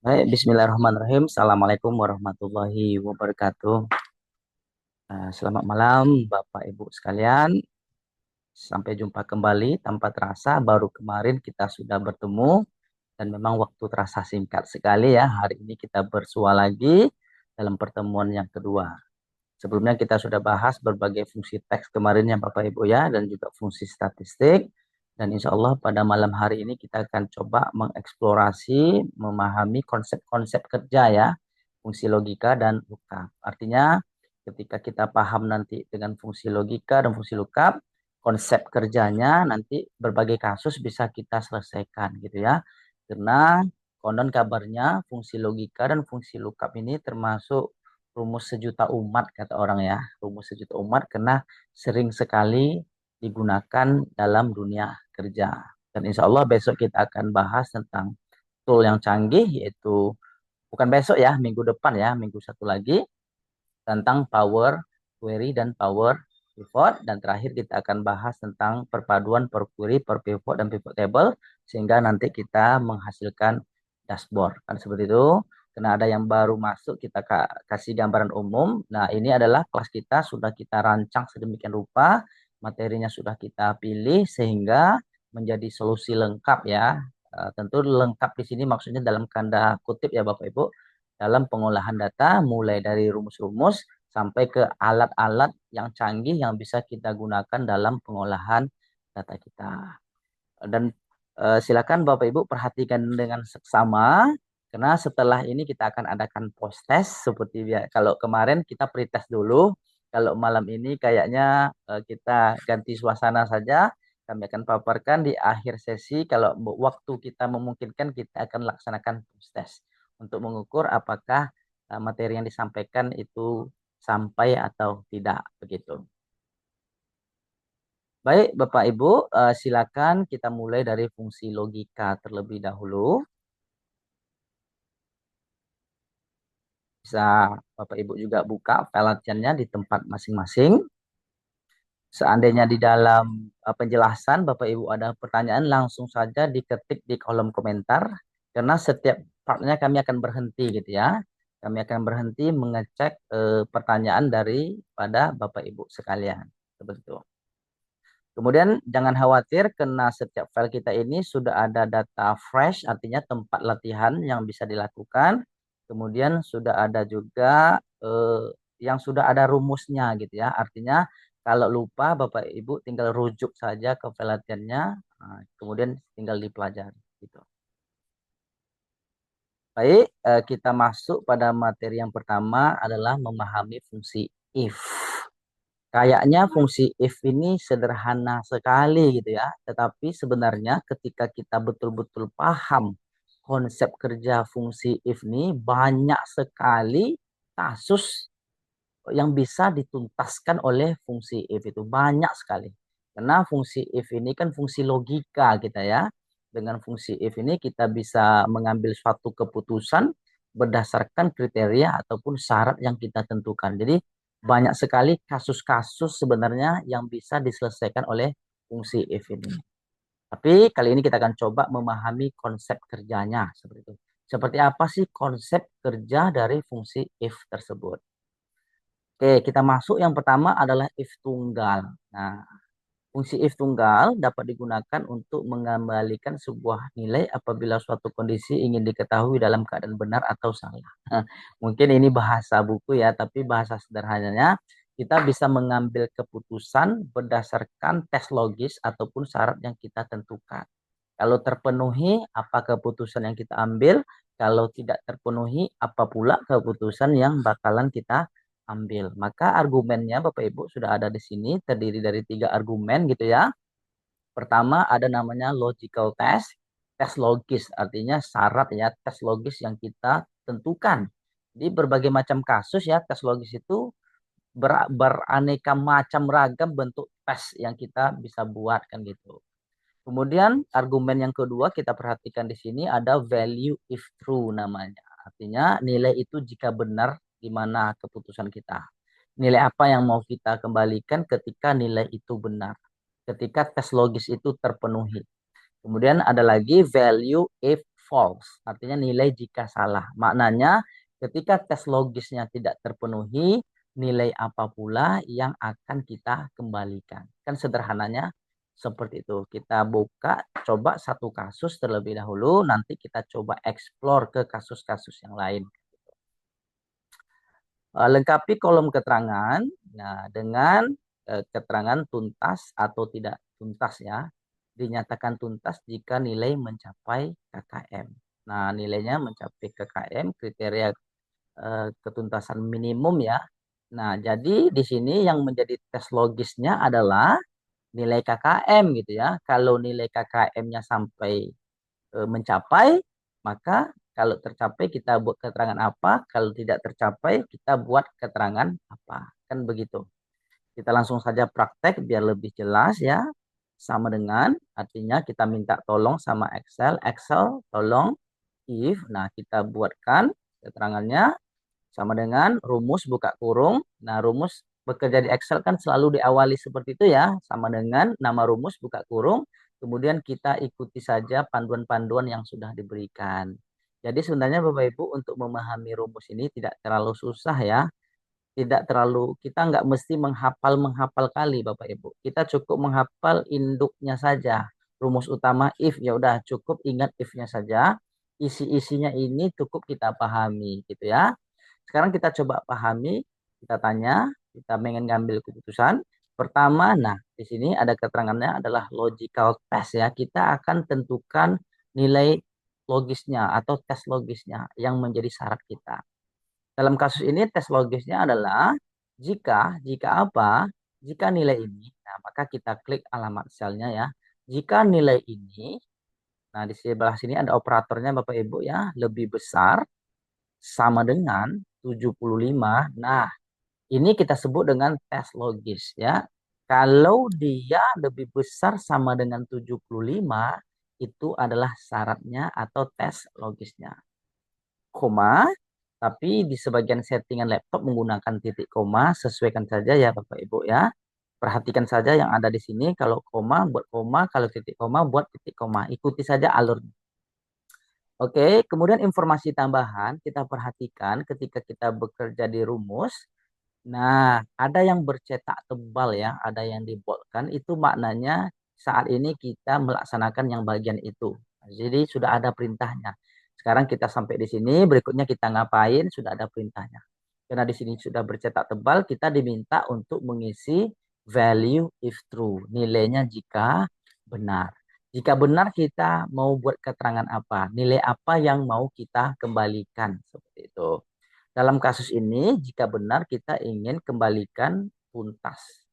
Baik, Bismillahirrahmanirrahim. Assalamualaikum warahmatullahi wabarakatuh. Selamat malam, Bapak Ibu sekalian. Sampai jumpa kembali tanpa terasa. Baru kemarin kita sudah bertemu dan memang waktu terasa singkat sekali ya. Hari ini kita bersua lagi dalam pertemuan yang kedua. Sebelumnya kita sudah bahas berbagai fungsi teks kemarin ya Bapak Ibu ya, dan juga fungsi statistik. Dan insya Allah pada malam hari ini kita akan coba mengeksplorasi, memahami konsep-konsep kerja ya, fungsi logika dan lookup. Artinya ketika kita paham nanti dengan fungsi logika dan fungsi lookup, konsep kerjanya nanti berbagai kasus bisa kita selesaikan gitu ya. Karena konon kabarnya fungsi logika dan fungsi lookup ini termasuk rumus sejuta umat kata orang ya, rumus sejuta umat karena sering sekali digunakan dalam dunia kerja. Dan insya Allah besok kita akan bahas tentang tool yang canggih, yaitu bukan besok ya, minggu depan ya, minggu satu lagi, tentang Power Query dan Power Pivot. Dan terakhir kita akan bahas tentang perpaduan per query, per pivot, dan pivot table, sehingga nanti kita menghasilkan dashboard. Kan seperti itu. Karena ada yang baru masuk, kita kasih gambaran umum. Nah, ini adalah kelas kita, sudah kita rancang sedemikian rupa, materinya sudah kita pilih, sehingga menjadi solusi lengkap ya. Tentu lengkap di sini maksudnya dalam tanda kutip ya Bapak Ibu, dalam pengolahan data, mulai dari rumus-rumus sampai ke alat-alat yang canggih yang bisa kita gunakan dalam pengolahan data kita. Dan silakan Bapak Ibu perhatikan dengan seksama, karena setelah ini kita akan adakan post test seperti kalau kemarin kita pretest dulu. Kalau malam ini kayaknya kita ganti suasana saja. Kami akan paparkan di akhir sesi. Kalau waktu kita memungkinkan, kita akan laksanakan post test untuk mengukur apakah materi yang disampaikan itu sampai atau tidak begitu. Baik, Bapak Ibu, silakan kita mulai dari fungsi logika terlebih dahulu. Bisa Bapak Ibu juga buka file latihannya di tempat masing-masing. Seandainya di dalam penjelasan Bapak Ibu ada pertanyaan, langsung saja diketik di kolom komentar. Karena setiap partnya kami akan berhenti gitu ya. Kami akan berhenti mengecek pertanyaan daripada Bapak Ibu sekalian. Seperti itu. Kemudian jangan khawatir karena setiap file kita ini sudah ada data fresh, artinya tempat latihan yang bisa dilakukan. Kemudian sudah ada juga yang sudah ada rumusnya gitu ya. Artinya kalau lupa Bapak Ibu tinggal rujuk saja ke file latihannya, kemudian tinggal dipelajari gitu. Baik, kita masuk pada materi yang pertama adalah memahami fungsi if. Kayaknya fungsi if ini sederhana sekali gitu ya. Tetapi sebenarnya ketika kita betul-betul paham konsep kerja fungsi if ini, banyak sekali kasus yang bisa dituntaskan oleh fungsi if itu. Banyak sekali. Karena fungsi if ini kan fungsi logika kita ya. Dengan fungsi if ini kita bisa mengambil suatu keputusan berdasarkan kriteria ataupun syarat yang kita tentukan. Jadi banyak sekali kasus-kasus sebenarnya yang bisa diselesaikan oleh fungsi if ini. Tapi kali ini kita akan coba memahami konsep kerjanya seperti itu. Seperti apa sih konsep kerja dari fungsi if tersebut? Oke, kita masuk yang pertama adalah if tunggal. Nah, fungsi if tunggal dapat digunakan untuk mengembalikan sebuah nilai apabila suatu kondisi ingin diketahui dalam keadaan benar atau salah. Mungkin ini bahasa buku ya, tapi bahasa sederhananya kita bisa mengambil keputusan berdasarkan tes logis ataupun syarat yang kita tentukan. Kalau terpenuhi, apa keputusan yang kita ambil? Kalau tidak terpenuhi, apa pula keputusan yang bakalan kita ambil? Maka argumennya Bapak Ibu sudah ada di sini, terdiri dari 3 argumen gitu ya. Pertama ada namanya logical test, tes logis, artinya syarat ya, tes logis yang kita tentukan. Di berbagai macam kasus ya, tes logis itu beraneka macam ragam bentuk tes yang kita bisa buat kan gitu. Kemudian argumen yang kedua kita perhatikan di sini ada value if true namanya. Artinya nilai itu jika benar di mana keputusan kita. Nilai apa yang mau kita kembalikan ketika nilai itu benar. Ketika tes logis itu terpenuhi. Kemudian ada lagi value if false, artinya nilai jika salah. Maknanya ketika tes logisnya tidak terpenuhi, nilai apa pula yang akan kita kembalikan. Kan sederhananya seperti itu. Kita buka, coba satu kasus terlebih dahulu, nanti kita coba explore ke kasus-kasus yang lain. Lengkapi kolom keterangan dengan keterangan tuntas atau tidak tuntas ya. Dinyatakan tuntas jika nilai mencapai KKM. Nah, nilainya mencapai KKM, kriteria ketuntasan minimum ya. Nah, jadi di sini yang menjadi tes logisnya adalah nilai KKM gitu ya. Kalau nilai KKM-nya sampai mencapai, maka kalau tercapai kita buat keterangan apa, kalau tidak tercapai kita buat keterangan apa. Kan begitu. Kita langsung saja praktek biar lebih jelas ya. Sama dengan artinya kita minta tolong sama Excel. Excel tolong if. Nah, kita buatkan keterangannya sama dengan rumus buka kurung. Nah, rumus bekerja di Excel kan selalu diawali seperti itu ya, sama dengan nama rumus buka kurung. Kemudian kita ikuti saja panduan-panduan yang sudah diberikan. Jadi sebenarnya Bapak Ibu untuk memahami rumus ini tidak terlalu susah ya. Tidak terlalu, kita nggak mesti menghafal kali Bapak Ibu. Kita cukup menghafal induknya saja. Rumus utama if ya udah cukup ingat if-nya saja. Isi-isinya ini cukup kita pahami gitu ya. Sekarang kita coba pahami, kita tanya, kita ingin ngambil keputusan. Pertama, nah di sini ada keterangannya adalah logical test ya. Kita akan tentukan nilai logisnya atau tes logisnya yang menjadi syarat kita. Dalam kasus ini tes logisnya adalah jika apa? Jika nilai ini, nah maka kita klik alamat selnya ya. Jika nilai ini, nah di sebelah sini ada operatornya Bapak Ibu ya, lebih besar sama dengan 75. Nah, ini kita sebut dengan tes logis ya. Kalau dia lebih besar sama dengan 75, itu adalah syaratnya atau tes logisnya. Koma, tapi di sebagian settingan laptop menggunakan titik koma, sesuaikan saja ya Bapak Ibu ya. Perhatikan saja yang ada di sini, kalau koma buat koma, kalau titik koma buat titik koma. Ikuti saja alurnya. Oke, kemudian informasi tambahan kita perhatikan ketika kita bekerja di rumus. Nah, ada yang bercetak tebal ya, ada yang diboldkan. Itu maknanya saat ini kita melaksanakan yang bagian itu. Jadi sudah ada perintahnya. Sekarang kita sampai di sini, berikutnya kita ngapain? Sudah ada perintahnya. Karena di sini sudah bercetak tebal, kita diminta untuk mengisi value if true, nilainya jika benar. Jika benar kita mau buat keterangan apa? Nilai apa yang mau kita kembalikan seperti itu. Dalam kasus ini, jika benar kita ingin kembalikan tuntas.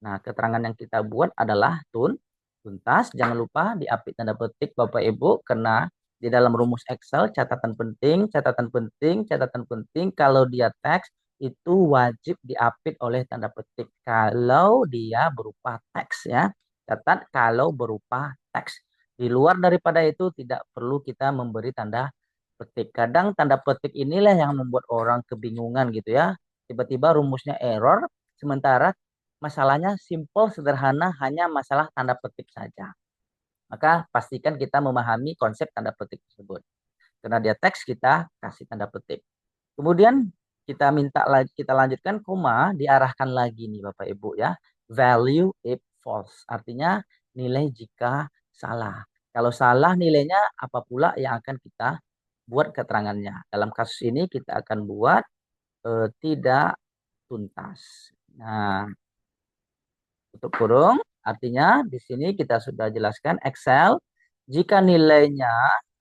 Nah, keterangan yang kita buat adalah tuntas. Jangan lupa diapit tanda petik Bapak Ibu, karena di dalam rumus Excel catatan penting, catatan penting, catatan penting. Kalau dia teks itu wajib diapit oleh tanda petik. Kalau dia berupa teks ya, catat kalau berupa teks. Di luar daripada itu tidak perlu kita memberi tanda petik. Kadang tanda petik inilah yang membuat orang kebingungan gitu ya. Tiba-tiba rumusnya error, sementara masalahnya simple, sederhana, hanya masalah tanda petik saja. Maka pastikan kita memahami konsep tanda petik tersebut. Karena dia teks, kita kasih tanda petik. Kemudian kita minta lagi, kita lanjutkan koma, diarahkan lagi nih Bapak Ibu ya. Value if false, artinya nilai jika salah. Kalau salah nilainya apa pula yang akan kita buat keterangannya. Dalam kasus ini kita akan buat tidak tuntas. Nah, tutup kurung. Artinya di sini kita sudah jelaskan Excel jika nilainya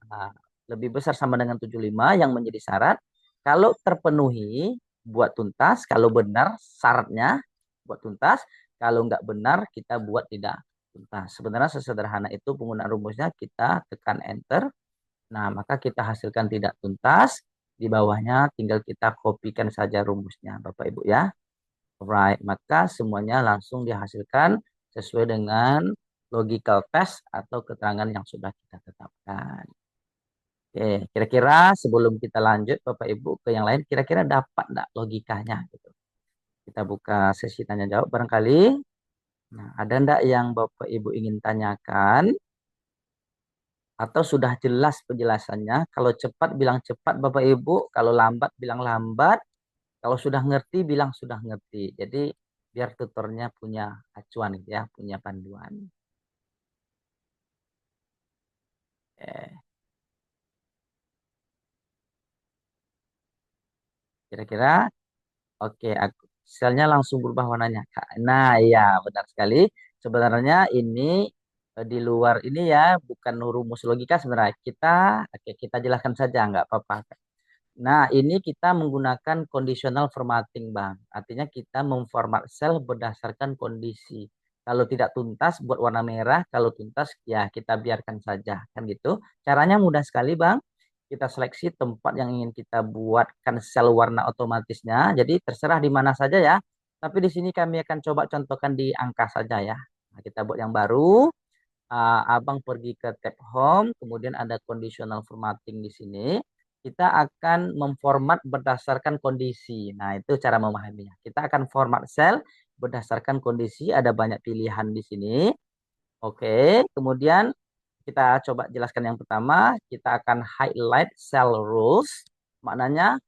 nah, lebih besar sama dengan 75 yang menjadi syarat. Kalau terpenuhi buat tuntas, kalau benar syaratnya buat tuntas, kalau nggak benar kita buat tidak tuntas. Sebenarnya sesederhana itu penggunaan rumusnya, kita tekan enter. Nah, maka kita hasilkan tidak tuntas. Di bawahnya tinggal kita kopikan saja rumusnya Bapak Ibu ya. Alright, maka semuanya langsung dihasilkan sesuai dengan logical test atau keterangan yang sudah kita tetapkan. Oke, kira-kira sebelum kita lanjut Bapak Ibu ke yang lain, kira-kira dapat enggak logikanya gitu. Kita buka sesi tanya jawab barangkali. Nah, ada enggak yang Bapak Ibu ingin tanyakan? Atau sudah jelas penjelasannya? Kalau cepat bilang cepat Bapak Ibu, kalau lambat bilang lambat, kalau sudah ngerti bilang sudah ngerti. Jadi biar tutornya punya acuan gitu ya, punya panduan. Eh, Kira-kira oke, aku selnya langsung berubah warnanya, Kak. Nah, iya benar sekali. Sebenarnya ini di luar ini ya, bukan rumus logika sebenarnya. Kita jelaskan saja, nggak apa-apa. Nah, ini kita menggunakan conditional formatting, Bang. Artinya kita memformat sel berdasarkan kondisi. Kalau tidak tuntas buat warna merah, kalau tuntas ya kita biarkan saja, kan gitu. Caranya mudah sekali, Bang. Kita seleksi tempat yang ingin kita buatkan sel warna otomatisnya. Jadi terserah di mana saja ya. Tapi di sini kami akan coba contohkan di angka saja ya. Nah, kita buat yang baru. Abang pergi ke tab home, kemudian ada conditional formatting di sini. Kita akan memformat berdasarkan kondisi. Nah, itu cara memahaminya. Kita akan format sel berdasarkan kondisi, ada banyak pilihan di sini. Oke, kemudian kita coba jelaskan yang pertama, kita akan highlight cell rules. Maknanya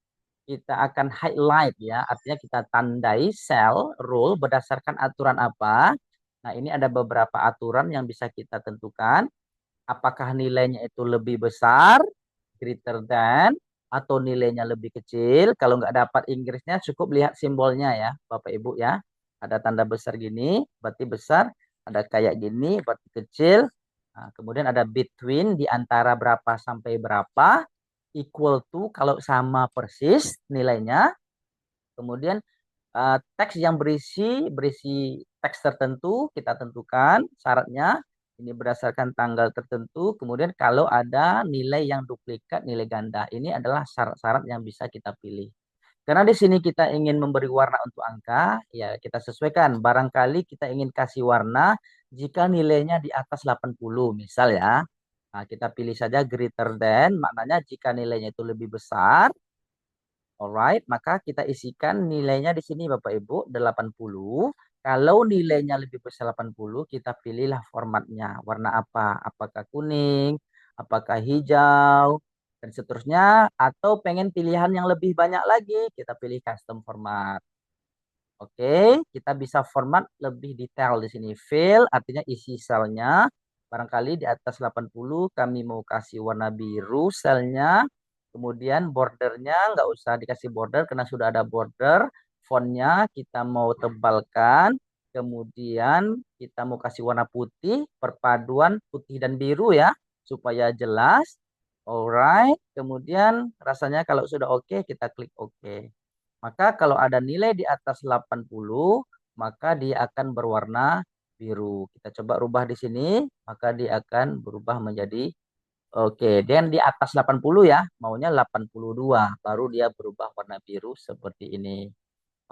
kita akan highlight ya, artinya kita tandai cell rule berdasarkan aturan apa. Nah, ini ada beberapa aturan yang bisa kita tentukan. Apakah nilainya itu lebih besar, greater than, atau nilainya lebih kecil. Kalau nggak dapat Inggrisnya, cukup lihat simbolnya ya, Bapak Ibu ya. Ada tanda besar gini, berarti besar. Ada kayak gini, berarti kecil. Nah, kemudian ada between, di antara berapa sampai berapa. Equal to, kalau sama persis nilainya. Kemudian teks yang berisi teks tertentu kita tentukan syaratnya ini berdasarkan tanggal tertentu. Kemudian kalau ada nilai yang duplikat, nilai ganda, ini adalah syarat-syarat yang bisa kita pilih. Karena di sini kita ingin memberi warna untuk angka, ya kita sesuaikan. Barangkali kita ingin kasih warna jika nilainya di atas 80, misal ya. Nah, kita pilih saja greater than, maknanya jika nilainya itu lebih besar. Alright, maka kita isikan nilainya di sini Bapak Ibu 80. Kalau nilainya lebih besar 80, kita pilihlah formatnya. Warna apa? Apakah kuning, apakah hijau, dan seterusnya. Atau pengen pilihan yang lebih banyak lagi, kita pilih custom format. Oke, kita bisa format lebih detail di sini. Fill artinya isi selnya. Barangkali di atas 80 kami mau kasih warna biru selnya. Kemudian bordernya nggak usah dikasih border karena sudah ada border. Fontnya kita mau tebalkan. Kemudian kita mau kasih warna putih, perpaduan putih dan biru ya, supaya jelas. Alright, kemudian rasanya kalau sudah oke, kita klik oke. Maka kalau ada nilai di atas 80, maka dia akan berwarna biru. Kita coba rubah di sini, maka dia akan berubah menjadi oke. Dan di atas 80 ya, maunya 82, baru dia berubah warna biru seperti ini.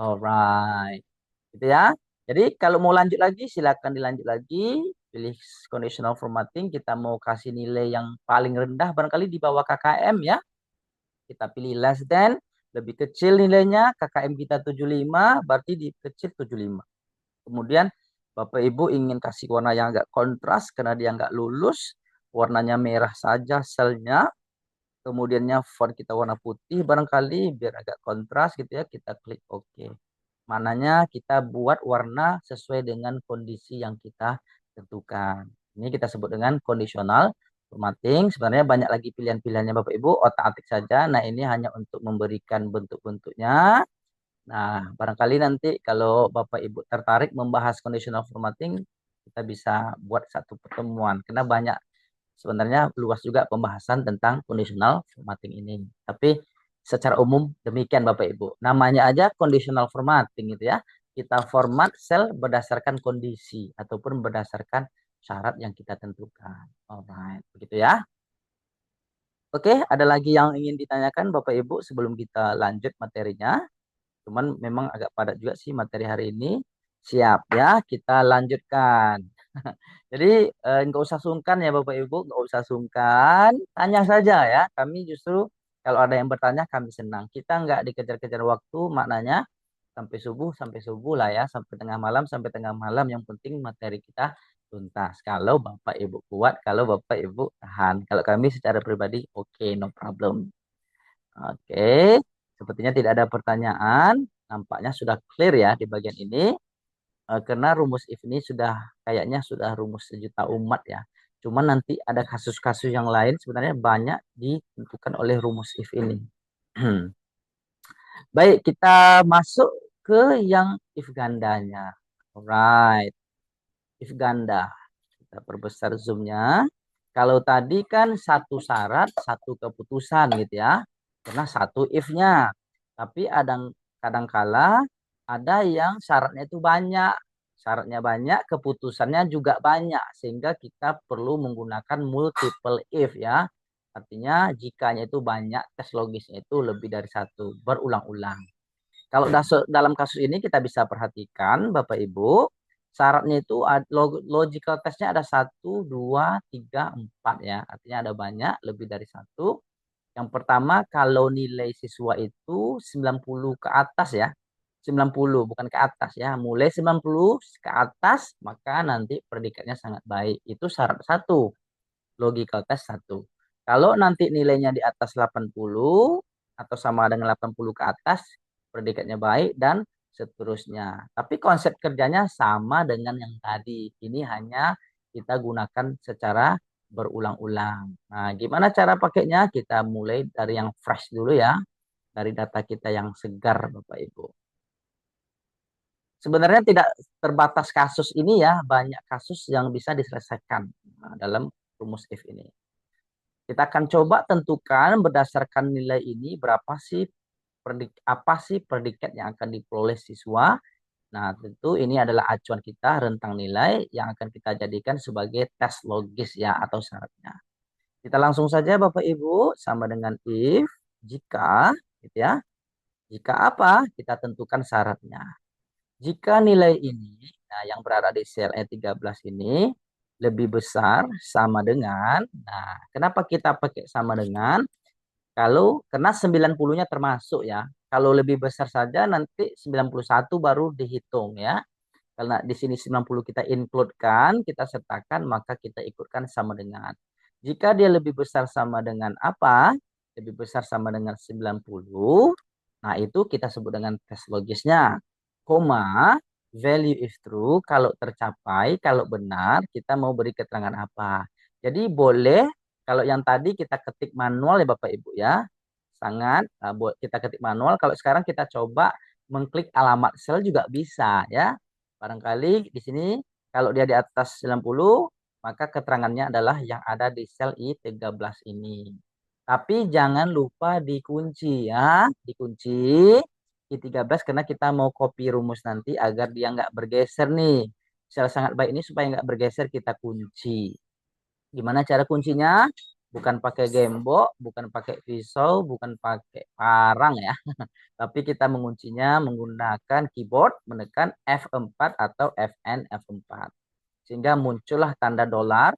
Alright. Gitu ya. Jadi kalau mau lanjut lagi, silakan dilanjut lagi. Pilih conditional formatting. Kita mau kasih nilai yang paling rendah, barangkali di bawah KKM ya. Kita pilih less than, lebih kecil nilainya, KKM kita 75, berarti di kecil 75. Kemudian Bapak Ibu ingin kasih warna yang agak kontras karena dia nggak lulus, warnanya merah saja selnya, kemudiannya font kita warna putih barangkali biar agak kontras gitu ya, kita klik OK. Mananya kita buat warna sesuai dengan kondisi yang kita tentukan. Ini kita sebut dengan conditional formatting. Sebenarnya banyak lagi pilihan-pilihannya Bapak Ibu, otak-atik saja. Nah, ini hanya untuk memberikan bentuk-bentuknya. Nah, barangkali nanti kalau Bapak Ibu tertarik membahas conditional formatting, kita bisa buat satu pertemuan. Karena banyak sebenarnya luas juga pembahasan tentang conditional formatting ini. Tapi secara umum demikian Bapak Ibu. Namanya aja conditional formatting gitu ya. Kita format sel berdasarkan kondisi ataupun berdasarkan syarat yang kita tentukan. Alright, begitu ya. Oke, ada lagi yang ingin ditanyakan Bapak Ibu sebelum kita lanjut materinya? Cuman memang agak padat juga sih materi hari ini. Siap ya, kita lanjutkan. Jadi nggak usah sungkan ya Bapak Ibu, nggak usah sungkan. Tanya saja ya. Kami justru kalau ada yang bertanya kami senang. Kita nggak dikejar-kejar waktu, maknanya sampai subuh lah ya, sampai tengah malam. Yang penting materi kita tuntas. Kalau Bapak Ibu kuat, kalau Bapak Ibu tahan. Kalau kami secara pribadi, oke, no problem. Oke, sepertinya tidak ada pertanyaan. Nampaknya sudah clear ya di bagian ini. Karena rumus if ini sudah kayaknya sudah rumus sejuta umat ya. Cuma nanti ada kasus-kasus yang lain sebenarnya banyak ditentukan oleh rumus if ini. Baik, kita masuk ke yang if gandanya. Alright, if ganda. Kita perbesar zoomnya. Kalau tadi kan satu syarat, satu keputusan gitu ya. Karena satu if-nya. Tapi ada kadangkala ada yang syaratnya itu banyak. Syaratnya banyak, keputusannya juga banyak. Sehingga kita perlu menggunakan multiple if ya. Artinya jikanya itu banyak, tes logisnya itu lebih dari satu, berulang-ulang. Kalau dalam kasus ini kita bisa perhatikan Bapak Ibu, syaratnya itu logical testnya ada 1, 2, 3, 4 ya. Artinya ada banyak, lebih dari satu. Yang pertama kalau nilai siswa itu 90 ke atas ya. 90 bukan ke atas ya. Mulai 90 ke atas maka nanti predikatnya sangat baik. Itu syarat satu. Logical test satu. Kalau nanti nilainya di atas 80 atau sama dengan 80 ke atas, predikatnya baik dan seterusnya. Tapi konsep kerjanya sama dengan yang tadi. Ini hanya kita gunakan secara berulang-ulang. Nah, gimana cara pakainya? Kita mulai dari yang fresh dulu ya. Dari data kita yang segar, Bapak Ibu. Sebenarnya tidak terbatas kasus ini ya, banyak kasus yang bisa diselesaikan dalam rumus if ini. Kita akan coba tentukan berdasarkan nilai ini berapa sih apa sih predikat yang akan diperoleh siswa. Nah, tentu ini adalah acuan kita rentang nilai yang akan kita jadikan sebagai tes logis ya atau syaratnya. Kita langsung saja Bapak Ibu sama dengan if jika gitu ya. Jika apa? Kita tentukan syaratnya. Jika nilai ini nah yang berada di sel E13 ini lebih besar sama dengan, nah kenapa kita pakai sama dengan? Kalau karena 90-nya termasuk ya. Kalau lebih besar saja nanti 91 baru dihitung ya. Karena di sini 90 kita include-kan, kita sertakan, maka kita ikutkan sama dengan. Jika dia lebih besar sama dengan apa? Lebih besar sama dengan 90. Nah, itu kita sebut dengan tes logisnya. Koma, value if true, kalau tercapai, kalau benar, kita mau beri keterangan apa. Jadi boleh, kalau yang tadi kita ketik manual ya Bapak Ibu ya, sangat kita ketik manual. Kalau sekarang kita coba mengklik alamat sel juga bisa ya. Barangkali di sini kalau dia di atas 90, maka keterangannya adalah yang ada di sel I13 ini. Tapi jangan lupa dikunci ya, dikunci I13 karena kita mau copy rumus nanti agar dia nggak bergeser nih. Sel sangat baik ini supaya nggak bergeser kita kunci. Gimana cara kuncinya? Bukan pakai gembok, bukan pakai pisau, bukan pakai parang ya. Tapi kita menguncinya menggunakan keyboard, menekan F4 atau Fn F4. Sehingga muncullah tanda dolar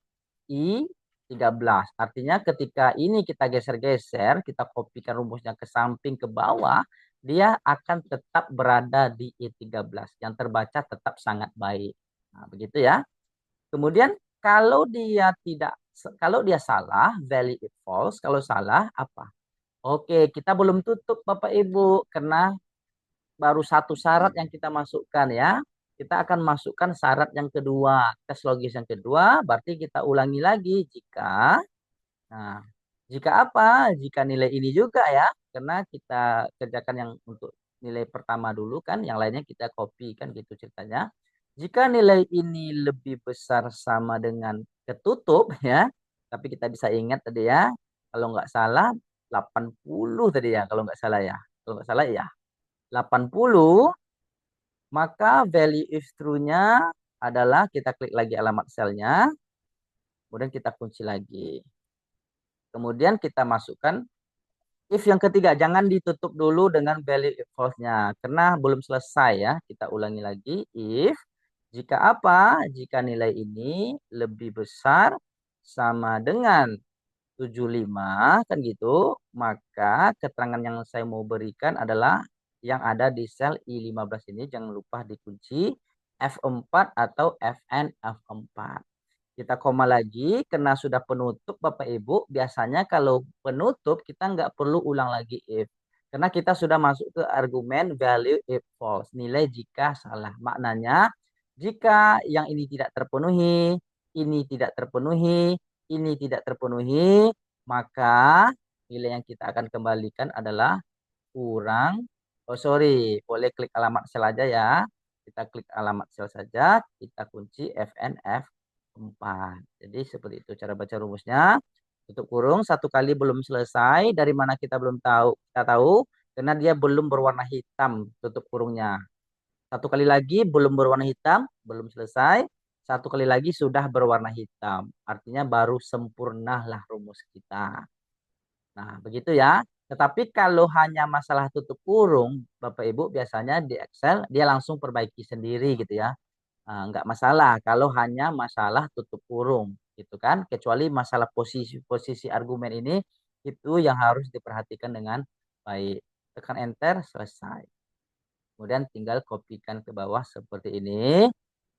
I13. Artinya ketika ini kita geser-geser, kita kopikan rumusnya ke samping ke bawah, dia akan tetap berada di I13. Yang terbaca tetap sangat baik. Nah, begitu ya. Kemudian kalau dia tidak, kalau dia salah, value it false. Kalau salah, apa? Oke, kita belum tutup Bapak Ibu karena baru satu syarat yang kita masukkan ya. Kita akan masukkan syarat yang kedua, tes logis yang kedua, berarti kita ulangi lagi jika, nah, jika apa? Jika nilai ini juga ya, karena kita kerjakan yang untuk nilai pertama dulu kan, yang lainnya kita copy kan gitu ceritanya. Jika nilai ini lebih besar sama dengan ketutup ya, tapi kita bisa ingat tadi ya, kalau nggak salah 80 tadi ya, kalau nggak salah ya. Kalau nggak salah ya, 80, maka value if true-nya adalah kita klik lagi alamat selnya, kemudian kita kunci lagi. Kemudian kita masukkan if yang ketiga, jangan ditutup dulu dengan value if false-nya, karena belum selesai ya. Kita ulangi lagi, if, jika apa? Jika nilai ini lebih besar sama dengan 75, kan gitu, maka keterangan yang saya mau berikan adalah yang ada di sel I15 ini, jangan lupa dikunci F4 atau Fn F4. Kita koma lagi karena sudah penutup Bapak Ibu. Biasanya kalau penutup kita nggak perlu ulang lagi if. Karena kita sudah masuk ke argumen value if false. Nilai jika salah. Maknanya jika yang ini tidak terpenuhi, ini tidak terpenuhi, ini tidak terpenuhi, maka nilai yang kita akan kembalikan adalah kurang. Oh sorry, boleh klik alamat sel aja ya. Kita klik alamat sel saja, kita kunci FNF 4. Jadi seperti itu cara baca rumusnya. Tutup kurung satu kali belum selesai. Dari mana kita belum tahu? Kita tahu karena dia belum berwarna hitam tutup kurungnya. Satu kali lagi belum berwarna hitam, belum selesai. Satu kali lagi sudah berwarna hitam. Artinya baru sempurnalah rumus kita. Nah, begitu ya. Tetapi kalau hanya masalah tutup kurung, Bapak Ibu biasanya di Excel dia langsung perbaiki sendiri gitu ya. Nggak masalah kalau hanya masalah tutup kurung gitu kan. Kecuali masalah posisi argumen ini itu yang harus diperhatikan dengan baik. Tekan enter, selesai. Kemudian tinggal kopikan ke bawah seperti ini.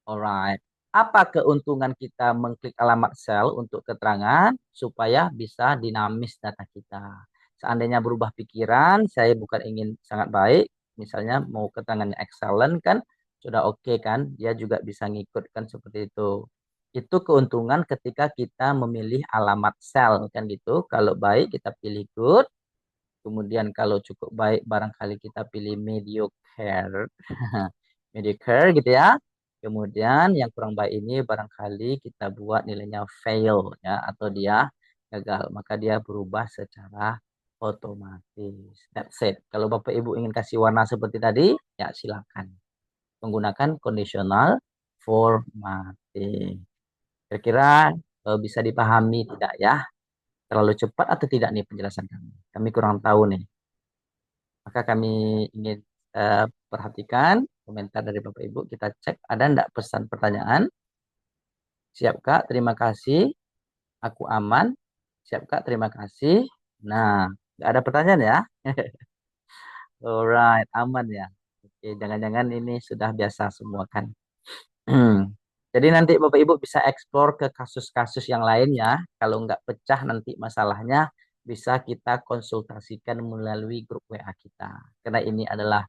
Alright. Apa keuntungan kita mengklik alamat sel untuk keterangan supaya bisa dinamis data kita? Seandainya berubah pikiran, saya bukan ingin sangat baik, misalnya mau keterangannya excellent kan, sudah oke kan, dia juga bisa ngikutkan seperti itu. Itu keuntungan ketika kita memilih alamat sel kan gitu. Kalau baik kita pilih good, kemudian kalau cukup baik barangkali kita pilih mediocre. Mediocre gitu ya. Kemudian yang kurang baik ini barangkali kita buat nilainya fail ya atau dia gagal. Maka dia berubah secara otomatis. That's it. Kalau Bapak Ibu ingin kasih warna seperti tadi, ya silakan. Menggunakan conditional formatting. Kira-kira bisa dipahami tidak ya? Terlalu cepat atau tidak nih penjelasan kami? Kami kurang tahu nih. Maka kami ingin perhatikan komentar dari Bapak Ibu. Kita cek ada enggak pesan pertanyaan. Siap Kak, terima kasih. Aku aman. Siap Kak, terima kasih. Nah, nggak ada pertanyaan ya? Alright, aman ya. Oke, jangan-jangan ini sudah biasa semua kan. Jadi nanti Bapak Ibu bisa eksplor ke kasus-kasus yang lainnya. Kalau nggak pecah nanti masalahnya bisa kita konsultasikan melalui grup WA kita. Karena ini adalah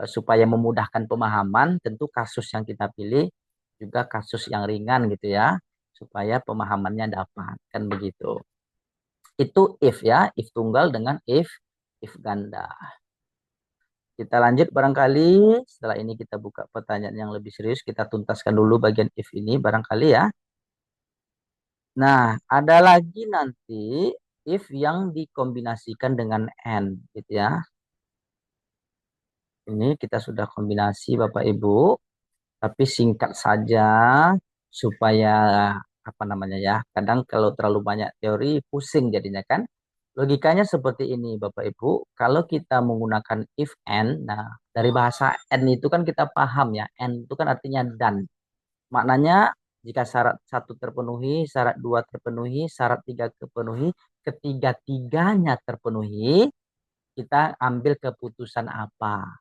supaya memudahkan pemahaman, tentu kasus yang kita pilih juga kasus yang ringan gitu ya, supaya pemahamannya dapat. Kan begitu. Itu if ya, if tunggal dengan if ganda. Kita lanjut barangkali setelah ini kita buka pertanyaan yang lebih serius. Kita tuntaskan dulu bagian if ini barangkali ya. Nah, ada lagi nanti if yang dikombinasikan dengan and gitu ya. Ini kita sudah kombinasi Bapak Ibu, tapi singkat saja supaya apa namanya ya. Kadang kalau terlalu banyak teori pusing jadinya kan. Logikanya seperti ini Bapak Ibu, kalau kita menggunakan if and, nah dari bahasa and itu kan kita paham ya, and itu kan artinya dan. Maknanya jika syarat satu terpenuhi, syarat dua terpenuhi, syarat tiga terpenuhi, ketiga-tiganya terpenuhi, kita ambil keputusan apa.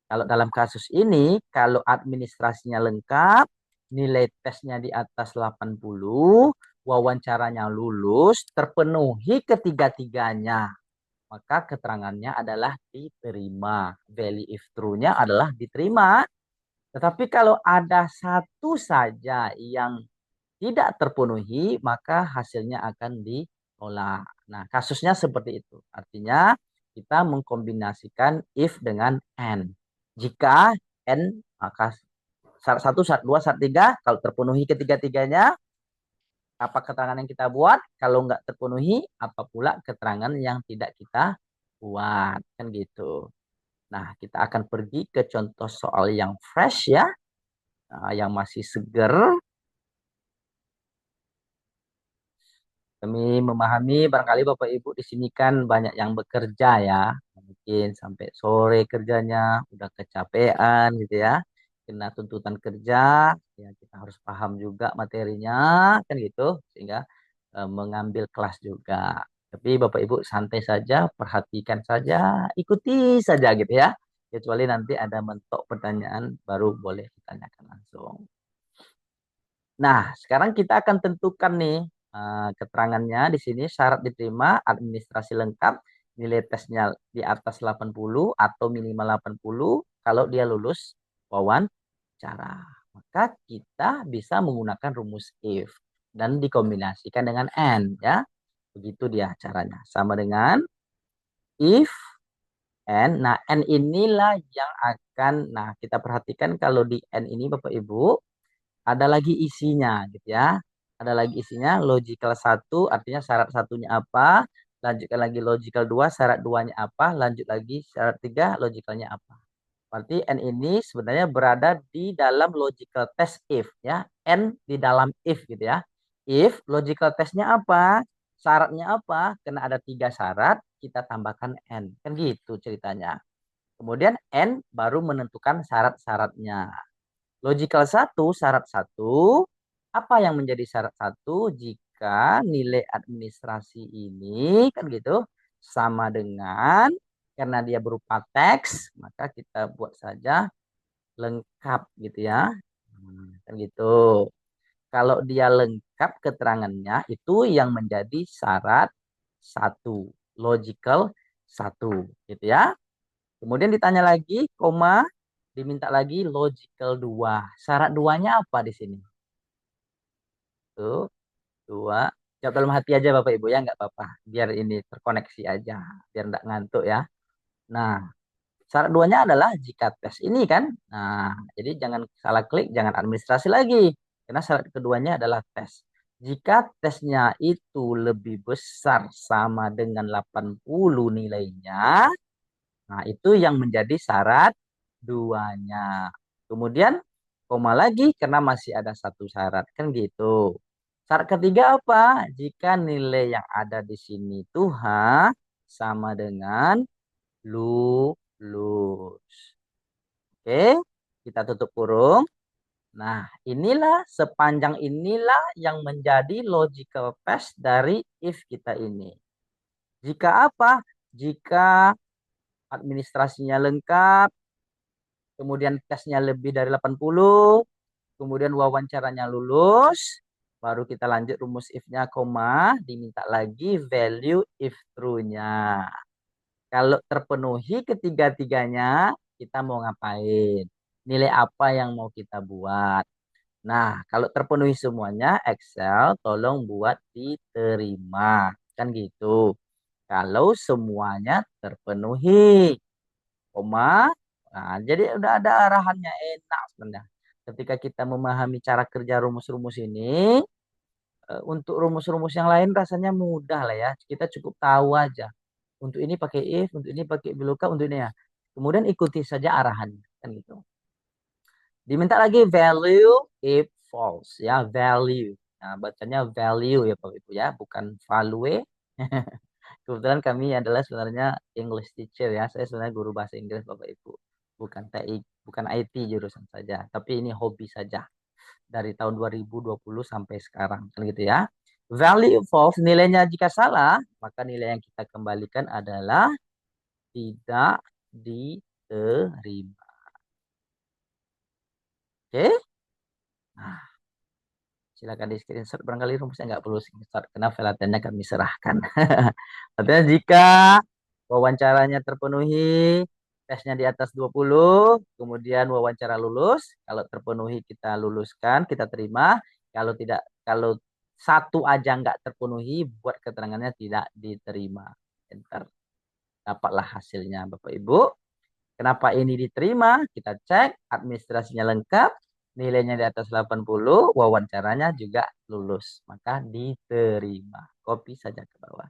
Kalau dalam kasus ini, kalau administrasinya lengkap, nilai tesnya di atas 80, wawancaranya lulus, terpenuhi ketiga-tiganya, maka keterangannya adalah diterima. Value if true-nya adalah diterima. Tetapi kalau ada satu saja yang tidak terpenuhi, maka hasilnya akan ditolak. Nah, kasusnya seperti itu. Artinya kita mengkombinasikan if dengan and. Jika and, maka syarat satu, syarat dua, syarat tiga, kalau terpenuhi ketiga-tiganya, apa keterangan yang kita buat? Kalau nggak terpenuhi, apa pula keterangan yang tidak kita buat? Kan gitu. Nah, kita akan pergi ke contoh soal yang fresh ya, yang masih seger. Kami memahami barangkali Bapak Ibu di sini kan banyak yang bekerja ya. Mungkin sampai sore kerjanya, udah kecapean gitu ya. Kena tuntutan kerja, ya kita harus paham juga materinya kan gitu. Sehingga mengambil kelas juga. Tapi Bapak Ibu santai saja, perhatikan saja, ikuti saja gitu ya. Kecuali nanti ada mentok pertanyaan baru boleh ditanyakan langsung. Nah, sekarang kita akan tentukan nih keterangannya di sini syarat diterima administrasi lengkap, nilai tesnya di atas 80 atau minimal 80 kalau dia lulus wawancara. Maka kita bisa menggunakan rumus if dan dikombinasikan dengan and ya. Begitu dia caranya. Sama dengan if and. Nah, and inilah yang akan kita perhatikan kalau di and ini Bapak Ibu ada lagi isinya gitu ya. Ada lagi isinya logical satu artinya syarat satunya apa, lanjutkan lagi logical 2 syarat duanya apa, lanjut lagi syarat 3 logicalnya apa. Berarti n ini sebenarnya berada di dalam logical test if ya. N di dalam if gitu ya. If logical testnya apa? Syaratnya apa? Karena ada 3 syarat, kita tambahkan n. Kan gitu ceritanya. Kemudian n baru menentukan syarat-syaratnya. Logical satu, syarat satu, apa yang menjadi syarat satu jika nilai administrasi ini kan gitu sama dengan karena dia berupa teks, maka kita buat saja lengkap gitu ya. Kan gitu. Kalau dia lengkap keterangannya itu yang menjadi syarat satu, logical satu gitu ya. Kemudian ditanya lagi, koma, diminta lagi logical 2. Syarat duanya apa di sini? Tuh, 2. Jawab dalam hati aja Bapak Ibu ya, nggak apa-apa. Biar ini terkoneksi aja, biar nggak ngantuk ya. Nah, syarat duanya adalah jika tes ini kan. Nah, jadi jangan salah klik, jangan administrasi lagi. Karena syarat keduanya adalah tes. Jika tesnya itu lebih besar sama dengan 80 nilainya, nah, itu yang menjadi syarat duanya. Kemudian koma lagi karena masih ada satu syarat kan gitu. Syarat ketiga apa? Jika nilai yang ada di sini tuh sama dengan lulus. Oke, kita tutup kurung. Nah, inilah sepanjang inilah yang menjadi logical test dari if kita ini. Jika apa? Jika administrasinya lengkap, kemudian tesnya lebih dari 80, kemudian wawancaranya lulus, baru kita lanjut rumus if-nya, koma, diminta lagi value if true-nya. Kalau terpenuhi ketiga-tiganya, kita mau ngapain? Nilai apa yang mau kita buat? Nah, kalau terpenuhi semuanya, Excel tolong buat diterima. Kan gitu. Kalau semuanya terpenuhi koma. Nah, jadi udah ada arahannya enak sebenarnya. Ketika kita memahami cara kerja rumus-rumus ini, untuk rumus-rumus yang lain rasanya mudah lah ya. Kita cukup tahu aja. Untuk ini pakai if, untuk ini pakai VLOOKUP, untuk ini ya. Kemudian ikuti saja arahannya, kan gitu. Diminta lagi value if false ya, value. Nah, bacanya value ya Bapak Ibu ya, bukan value. Kebetulan kami adalah sebenarnya English teacher ya. Saya sebenarnya guru bahasa Inggris Bapak Ibu. Bukan TI, bukan IT jurusan saja. Tapi ini hobi saja. Dari tahun 2020 sampai sekarang. Kan gitu ya. Value false nilainya jika salah, maka nilai yang kita kembalikan adalah tidak diterima. Oke? Nah, silakan di screenshot. Barangkali rumusnya nggak perlu screenshot karena file latihannya kami serahkan. Artinya jika wawancaranya terpenuhi, tesnya di atas 20, kemudian wawancara lulus, kalau terpenuhi kita luluskan, kita terima. Kalau tidak, kalau satu aja nggak terpenuhi, buat keterangannya tidak diterima. Enter. Dapatlah hasilnya Bapak Ibu. Kenapa ini diterima? Kita cek administrasinya lengkap, nilainya di atas 80, wawancaranya juga lulus. Maka diterima. Copy saja ke bawah.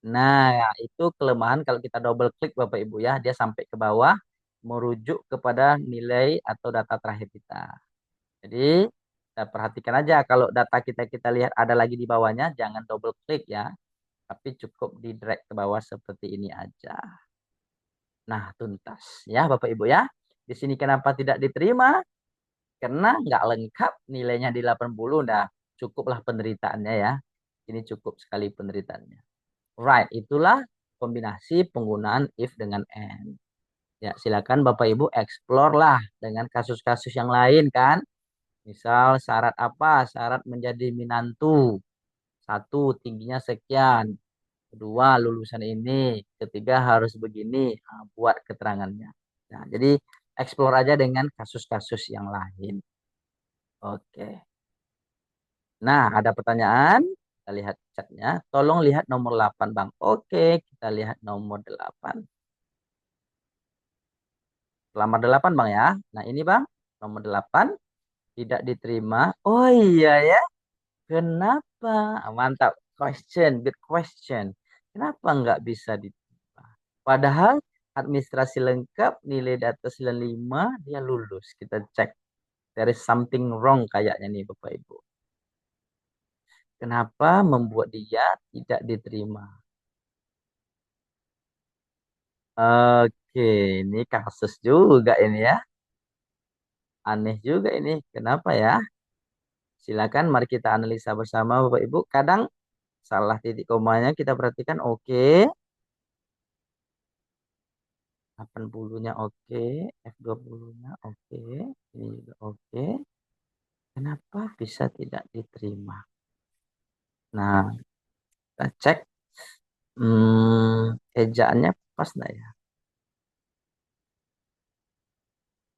Nah, itu kelemahan kalau kita double klik Bapak Ibu ya, dia sampai ke bawah merujuk kepada nilai atau data terakhir kita. Jadi, kita perhatikan aja kalau data kita lihat ada lagi di bawahnya, jangan double klik ya. Tapi cukup di drag ke bawah seperti ini aja. Nah, tuntas ya Bapak Ibu ya. Di sini kenapa tidak diterima? Karena nggak lengkap nilainya di 80. Nah, cukuplah penderitaannya ya. Ini cukup sekali penderitaannya. Right, itulah kombinasi penggunaan if dengan and. Ya, silakan Bapak Ibu explore lah dengan kasus-kasus yang lain kan. Misal syarat apa? Syarat menjadi minantu. Satu, tingginya sekian. Kedua, lulusan ini. Ketiga, harus begini. Nah, buat keterangannya. Nah, jadi explore aja dengan kasus-kasus yang lain. Oke. Nah, ada pertanyaan. Kita lihat chatnya. Tolong lihat nomor 8, Bang. Oke, kita lihat nomor 8. Nomor 8, Bang ya. Nah, ini Bang, nomor 8 tidak diterima. Oh iya ya. Kenapa? Mantap. Question, good question. Kenapa nggak bisa diterima? Padahal administrasi lengkap, nilai di atas 95, dia lulus. Kita cek. There is something wrong kayaknya nih Bapak Ibu. Kenapa membuat dia tidak diterima? Oke, ini kasus juga ini ya. Aneh juga ini. Kenapa ya? Silakan mari kita analisa bersama Bapak Ibu. Kadang salah titik komanya kita perhatikan oke. 80-nya oke, F20-nya oke, ini juga oke. Kenapa bisa tidak diterima? Nah, kita cek ejaannya pas nggak ya?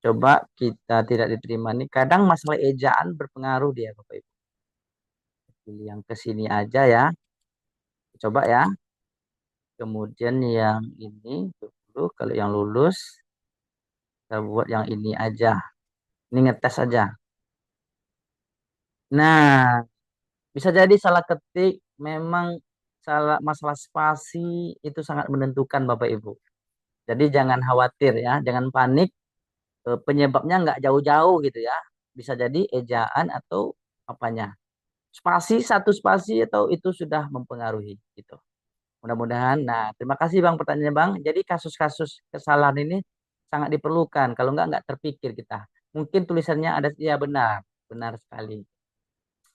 Coba kita tidak diterima nih. Kadang masalah ejaan berpengaruh dia, Bapak Ibu. Pilih yang ke sini aja ya. Coba ya. Kemudian yang ini dulu, kalau yang lulus, kita buat yang ini aja. Ini ngetes aja. Nah, bisa jadi salah ketik, memang salah masalah spasi itu sangat menentukan Bapak Ibu. Jadi jangan khawatir ya, jangan panik. Penyebabnya nggak jauh-jauh gitu ya. Bisa jadi ejaan atau apanya. Spasi satu spasi atau itu sudah mempengaruhi gitu. Mudah-mudahan. Nah, terima kasih Bang pertanyaannya Bang. Jadi kasus-kasus kesalahan ini sangat diperlukan. Kalau nggak terpikir kita. Mungkin tulisannya ada ya benar, benar sekali.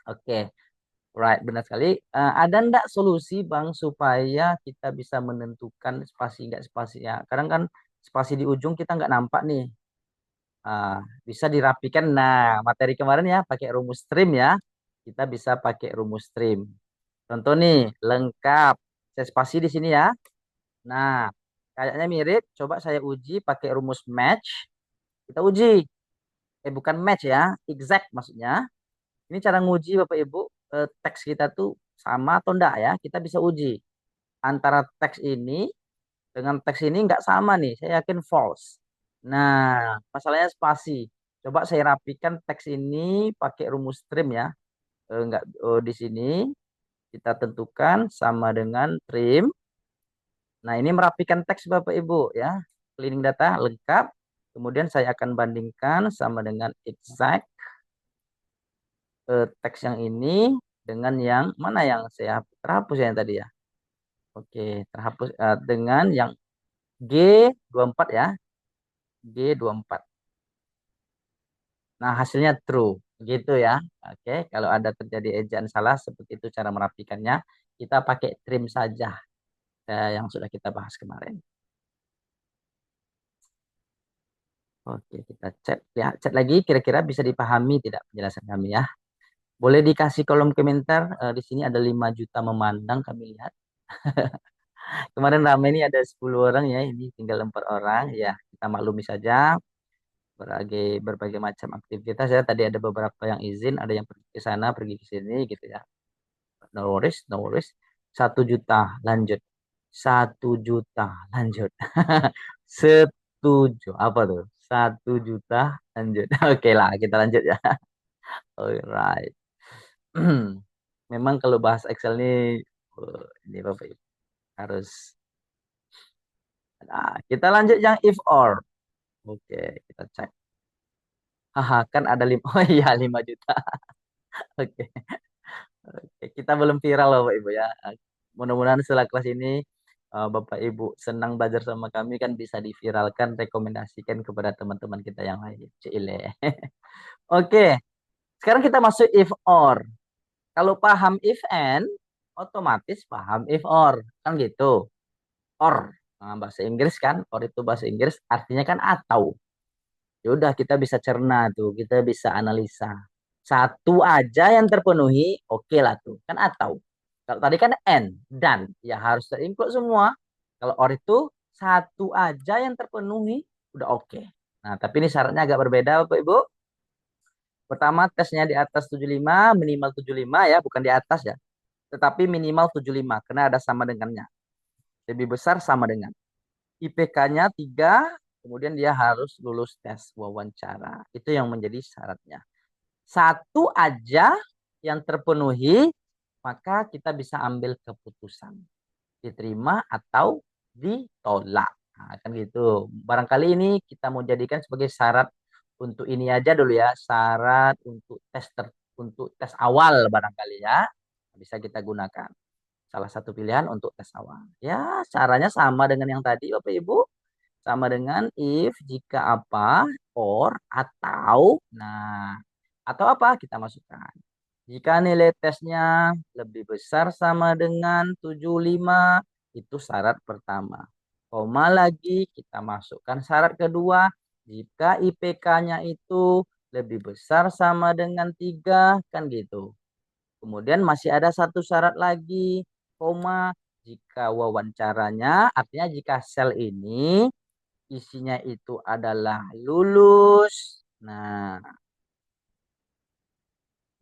Oke. Right, benar sekali. Ada ndak solusi Bang supaya kita bisa menentukan spasi nggak spasi ya? Kadang kan spasi di ujung kita nggak nampak nih. Ah, bisa dirapikan. Nah, materi kemarin ya pakai rumus trim ya. Kita bisa pakai rumus trim. Contoh nih, lengkap. Saya spasi di sini ya. Nah, kayaknya mirip. Coba saya uji pakai rumus match. Kita uji. Bukan match ya, exact maksudnya. Ini cara nguji Bapak Ibu, teks kita tuh sama atau enggak ya? Kita bisa uji antara teks ini dengan teks ini enggak sama nih. Saya yakin false. Nah, masalahnya spasi. Coba saya rapikan teks ini pakai rumus trim ya. Enggak di sini kita tentukan sama dengan trim. Nah, ini merapikan teks Bapak Ibu ya. Cleaning data lengkap. Kemudian saya akan bandingkan sama dengan exact teks yang ini dengan yang mana yang saya terhapus yang tadi ya. Oke, terhapus dengan yang G24 ya. G24. Nah, hasilnya true. Gitu ya. Oke, kalau ada terjadi ejaan salah seperti itu cara merapikannya, kita pakai trim saja yang sudah kita bahas kemarin. Oke, kita cek ya, cek lagi kira-kira bisa dipahami tidak penjelasan kami ya. Boleh dikasih kolom komentar. Di sini ada 5 juta memandang kami lihat. Kemarin ramai ini ada 10 orang ya, ini tinggal 4 orang ya. Kita maklumi saja berbagai macam aktivitas ya. Tadi ada beberapa yang izin, ada yang pergi ke sana, pergi ke sini gitu ya. No worries, no worries. 1 juta lanjut. 1 juta lanjut. Setuju. Apa tuh? 1 juta lanjut. Oke lah, kita lanjut ya. Alright. Memang kalau bahas Excel ini Bapak Ibu harus. Nah, kita lanjut yang if or. Oke, kita cek. Haha, kan ada lima. Oh iya, 5 juta. Oke. Oke, kita belum viral loh Bapak Ibu ya. Mudah-mudahan setelah kelas ini Bapak Ibu senang belajar sama kami kan bisa diviralkan, rekomendasikan kepada teman-teman kita yang lain. Cile. Oke, sekarang kita masuk if or. Kalau paham if and, otomatis paham if or. Kan gitu. Or. Nah, bahasa Inggris kan, or itu bahasa Inggris artinya kan atau. Ya udah kita bisa cerna tuh, kita bisa analisa. Satu aja yang terpenuhi, oke lah tuh. Kan atau. Kalau tadi kan and, dan. Ya harus terinclude semua. Kalau or itu satu aja yang terpenuhi, udah oke. Nah, tapi ini syaratnya agak berbeda Bapak Ibu. Pertama, tesnya di atas 75, minimal 75 ya, bukan di atas ya. Tetapi minimal 75, karena ada sama dengannya. Lebih besar sama dengan. IPK-nya 3, kemudian dia harus lulus tes wawancara. Itu yang menjadi syaratnya. Satu aja yang terpenuhi, maka kita bisa ambil keputusan. Diterima atau ditolak. Nah, kan gitu. Barangkali ini kita mau jadikan sebagai syarat untuk ini aja dulu ya. Syarat untuk tes awal barangkali ya. Bisa kita gunakan. Salah satu pilihan untuk tes awal. Ya, caranya sama dengan yang tadi Bapak Ibu. Sama dengan if, jika apa, or, atau. Nah, atau apa kita masukkan. Jika nilai tesnya lebih besar sama dengan 75, itu syarat pertama. Koma lagi, kita masukkan syarat kedua. Jika IPK-nya itu lebih besar sama dengan 3, kan gitu. Kemudian masih ada satu syarat lagi, koma, jika wawancaranya, artinya jika sel ini isinya itu adalah lulus. Nah,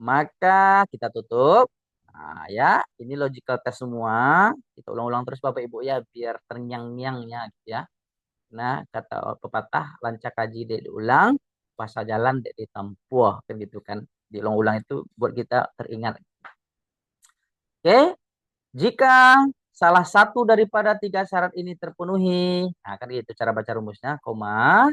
maka kita tutup. Nah, ya, ini logical test semua. Kita ulang-ulang terus Bapak Ibu ya, biar terngiang-ngiangnya gitu ya. Nah, kata pepatah, lancak kaji dek diulang, pasal jalan dek ditempuh. Kan gitu kan. Diulang-ulang itu buat kita teringat. Oke, jika salah satu daripada tiga syarat ini terpenuhi, nah kan gitu cara baca rumusnya, koma,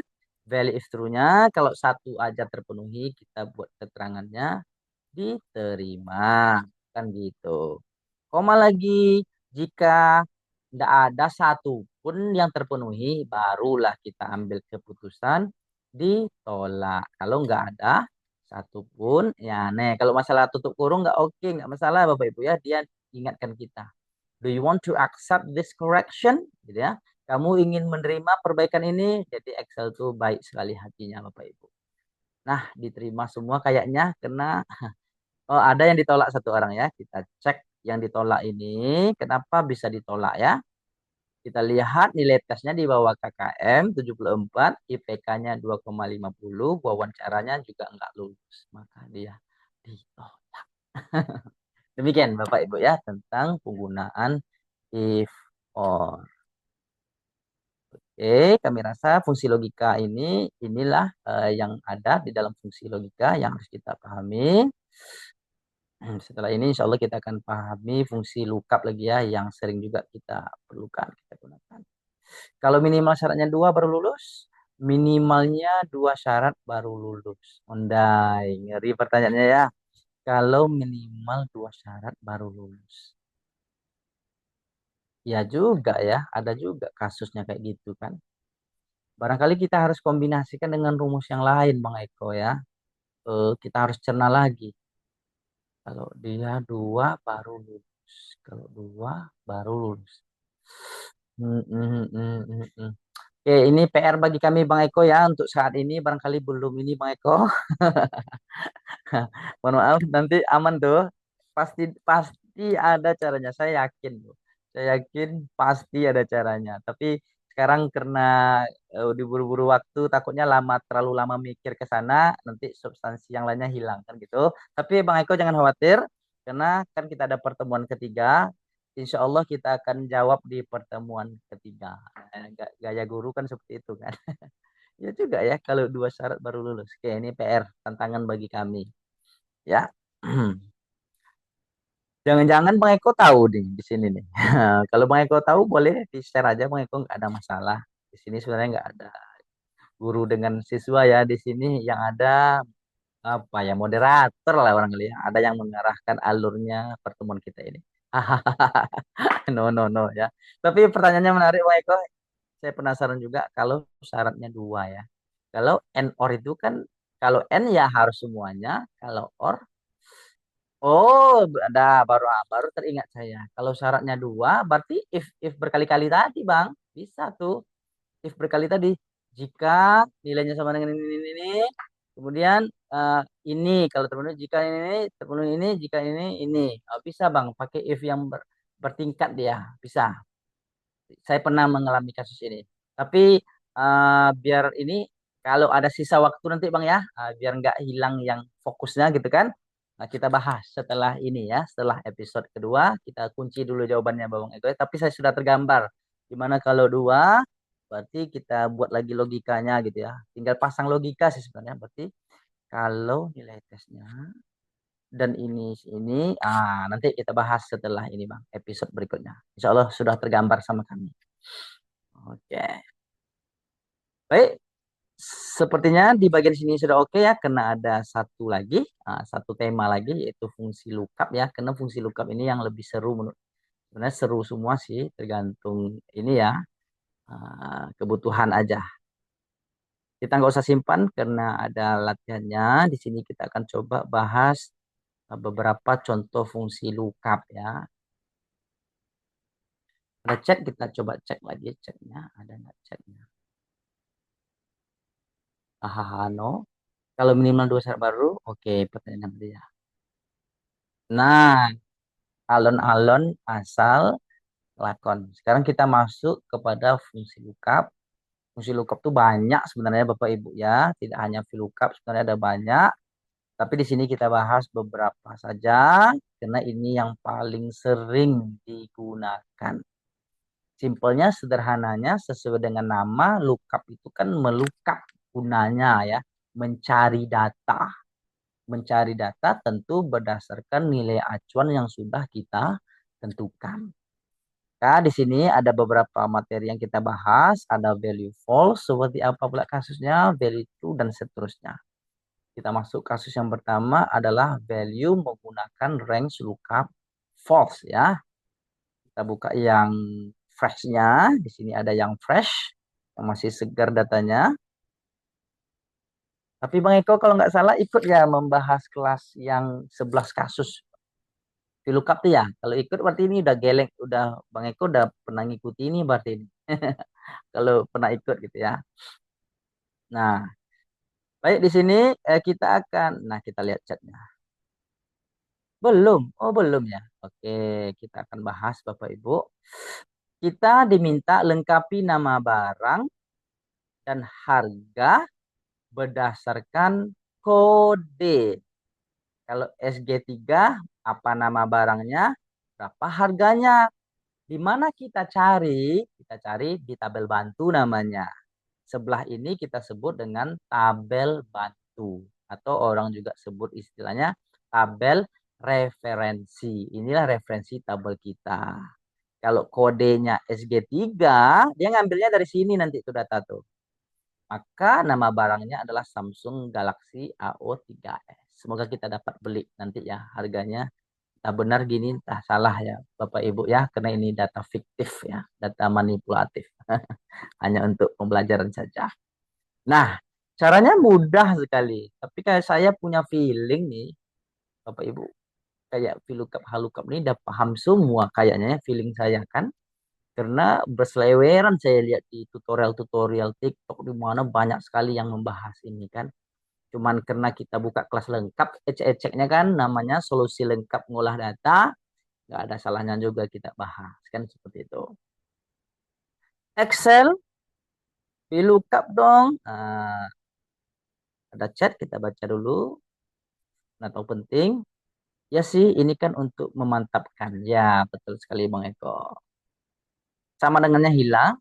value if true-nya, kalau satu aja terpenuhi, kita buat keterangannya diterima. Kan gitu. Koma lagi, jika tidak ada satu pun yang terpenuhi, barulah kita ambil keputusan ditolak. Kalau nggak ada satu pun, ya nih. Kalau masalah tutup kurung nggak oke, nggak masalah Bapak Ibu ya. Dia ingatkan kita. Do you want to accept this correction? Gitu ya. Kamu ingin menerima perbaikan ini? Jadi Excel tuh baik sekali hatinya Bapak Ibu. Nah, diterima semua kayaknya karena oh ada yang ditolak satu orang ya. Kita cek yang ditolak ini kenapa bisa ditolak ya. Kita lihat nilai tesnya di bawah KKM 74, IPK-nya 2,50, wawancaranya juga enggak lulus. Maka dia ditolak. Demikian Bapak Ibu ya tentang penggunaan if or. Oke, kami rasa fungsi logika inilah yang ada di dalam fungsi logika yang harus kita pahami. Setelah ini insya Allah kita akan pahami fungsi lookup lagi ya yang sering juga kita perlukan, kita gunakan. Kalau minimal syaratnya dua baru lulus, minimalnya dua syarat baru lulus. Ondai, ngeri pertanyaannya ya. Kalau minimal dua syarat baru lulus. Ya juga ya, ada juga kasusnya kayak gitu kan. Barangkali kita harus kombinasikan dengan rumus yang lain, Bang Eko ya. Kita harus cerna lagi. Kalau dia dua baru lulus. Kalau dua baru lulus. Hmm, hmm, hmm, hmm, hmm. Oke, ini PR bagi kami Bang Eko ya. Untuk saat ini barangkali belum ini Bang Eko. Mohon maaf, nanti aman tuh. Pasti pasti ada caranya. Saya yakin tuh. Saya yakin pasti ada caranya. Tapi sekarang karena diburu-buru waktu, takutnya terlalu lama mikir ke sana, nanti substansi yang lainnya hilang kan gitu. Tapi Bang Eko jangan khawatir, karena kan kita ada pertemuan ketiga. Insya Allah kita akan jawab di pertemuan ketiga. Gaya guru kan seperti itu kan. Ya juga ya, kalau dua syarat baru lulus. Oke, ini PR, tantangan bagi kami. Ya. Jangan-jangan Bang Eko tahu nih di sini nih. Kalau Bang Eko tahu boleh di-share aja Bang Eko, nggak ada masalah. Di sini sebenarnya nggak ada guru dengan siswa ya di sini yang ada apa ya moderator lah orang lihat. Ada yang mengarahkan alurnya pertemuan kita ini. No no no ya. Tapi pertanyaannya menarik Bang Eko. Saya penasaran juga kalau syaratnya dua ya. Kalau N or itu kan kalau N ya harus semuanya, kalau or oh ada baru teringat saya. Kalau syaratnya dua berarti if berkali-kali tadi Bang, bisa tuh if berkali tadi. Jika nilainya sama dengan ini, Kemudian ini kalau terpenuhi, jika ini terpenuhi ini, jika ini. Oh, bisa Bang, pakai if yang bertingkat dia, bisa. Saya pernah mengalami kasus ini. Tapi biar ini kalau ada sisa waktu nanti Bang ya, biar nggak hilang yang fokusnya gitu kan. Nah, kita bahas setelah ini ya, setelah episode kedua kita kunci dulu jawabannya Bang Eko. Tapi saya sudah tergambar. Gimana kalau dua? Berarti kita buat lagi logikanya gitu ya. Tinggal pasang logika sih sebenarnya. Berarti kalau nilai tesnya dan ini, nanti kita bahas setelah ini Bang, episode berikutnya. Insya Allah sudah tergambar sama kami. Oke. Baik, sepertinya di bagian sini sudah oke ya, karena ada satu lagi, satu tema lagi yaitu fungsi lookup ya. Karena fungsi lookup ini yang lebih seru menurut, sebenarnya seru semua sih, tergantung ini ya, kebutuhan aja. Kita nggak usah simpan karena ada latihannya. Di sini kita akan coba bahas beberapa contoh fungsi lookup ya. Ada chat, kita coba cek lagi chatnya, ada nggak chatnya? No. Kalau minimal dua syarat baru, oke, pertanyaan dia. Nah, alon-alon asal lakon. Sekarang kita masuk kepada fungsi lookup. Fungsi lookup tuh banyak sebenarnya Bapak Ibu ya, tidak hanya VLOOKUP, sebenarnya ada banyak. Tapi di sini kita bahas beberapa saja karena ini yang paling sering digunakan. Simpelnya, sederhananya, sesuai dengan nama, lookup itu kan melookup gunanya ya, mencari data. Mencari data tentu berdasarkan nilai acuan yang sudah kita tentukan. Nah, di sini ada beberapa materi yang kita bahas, ada value false, seperti apa pula kasusnya, value true, dan seterusnya. Kita masuk kasus yang pertama adalah value menggunakan range lookup false ya. Kita buka yang fresh-nya. Di sini ada yang fresh, yang masih segar datanya. Tapi Bang Eko kalau nggak salah ikut ya membahas kelas yang 11 kasus VLOOKUP tuh ya. Kalau ikut berarti ini udah geleng, udah Bang Eko udah pernah ngikuti ini berarti ini. Kalau pernah ikut gitu ya. Nah, baik di sini kita akan, nah kita lihat chatnya. Belum, oh belum ya. Oke, kita akan bahas Bapak Ibu. Kita diminta lengkapi nama barang dan harga berdasarkan kode. Kalau SG3, apa nama barangnya, berapa harganya. Di mana kita cari? Kita cari di tabel bantu namanya. Sebelah ini kita sebut dengan tabel bantu. Atau orang juga sebut istilahnya tabel referensi. Inilah referensi tabel kita. Kalau kodenya SG3, dia ngambilnya dari sini nanti itu data tuh. Maka nama barangnya adalah Samsung Galaxy A03s. Semoga kita dapat beli nanti ya harganya. Entah benar gini, entah salah ya Bapak Ibu ya. Karena ini data fiktif ya, data manipulatif. Hanya untuk pembelajaran saja. Nah, caranya mudah sekali. Tapi kayak saya punya feeling nih, Bapak Ibu. Kayak VLOOKUP, HLOOKUP ini udah paham semua kayaknya ya, feeling saya kan. Karena berseleweran saya lihat di tutorial-tutorial TikTok di mana banyak sekali yang membahas ini kan. Cuman karena kita buka kelas lengkap, ecek-eceknya kan namanya solusi lengkap ngolah data, nggak ada salahnya juga kita bahas kan seperti itu. Excel, VLOOKUP dong. Ada chat kita baca dulu. Atau penting. Ya sih, ini kan untuk memantapkan. Ya, betul sekali Bang Eko. Sama dengannya hilang.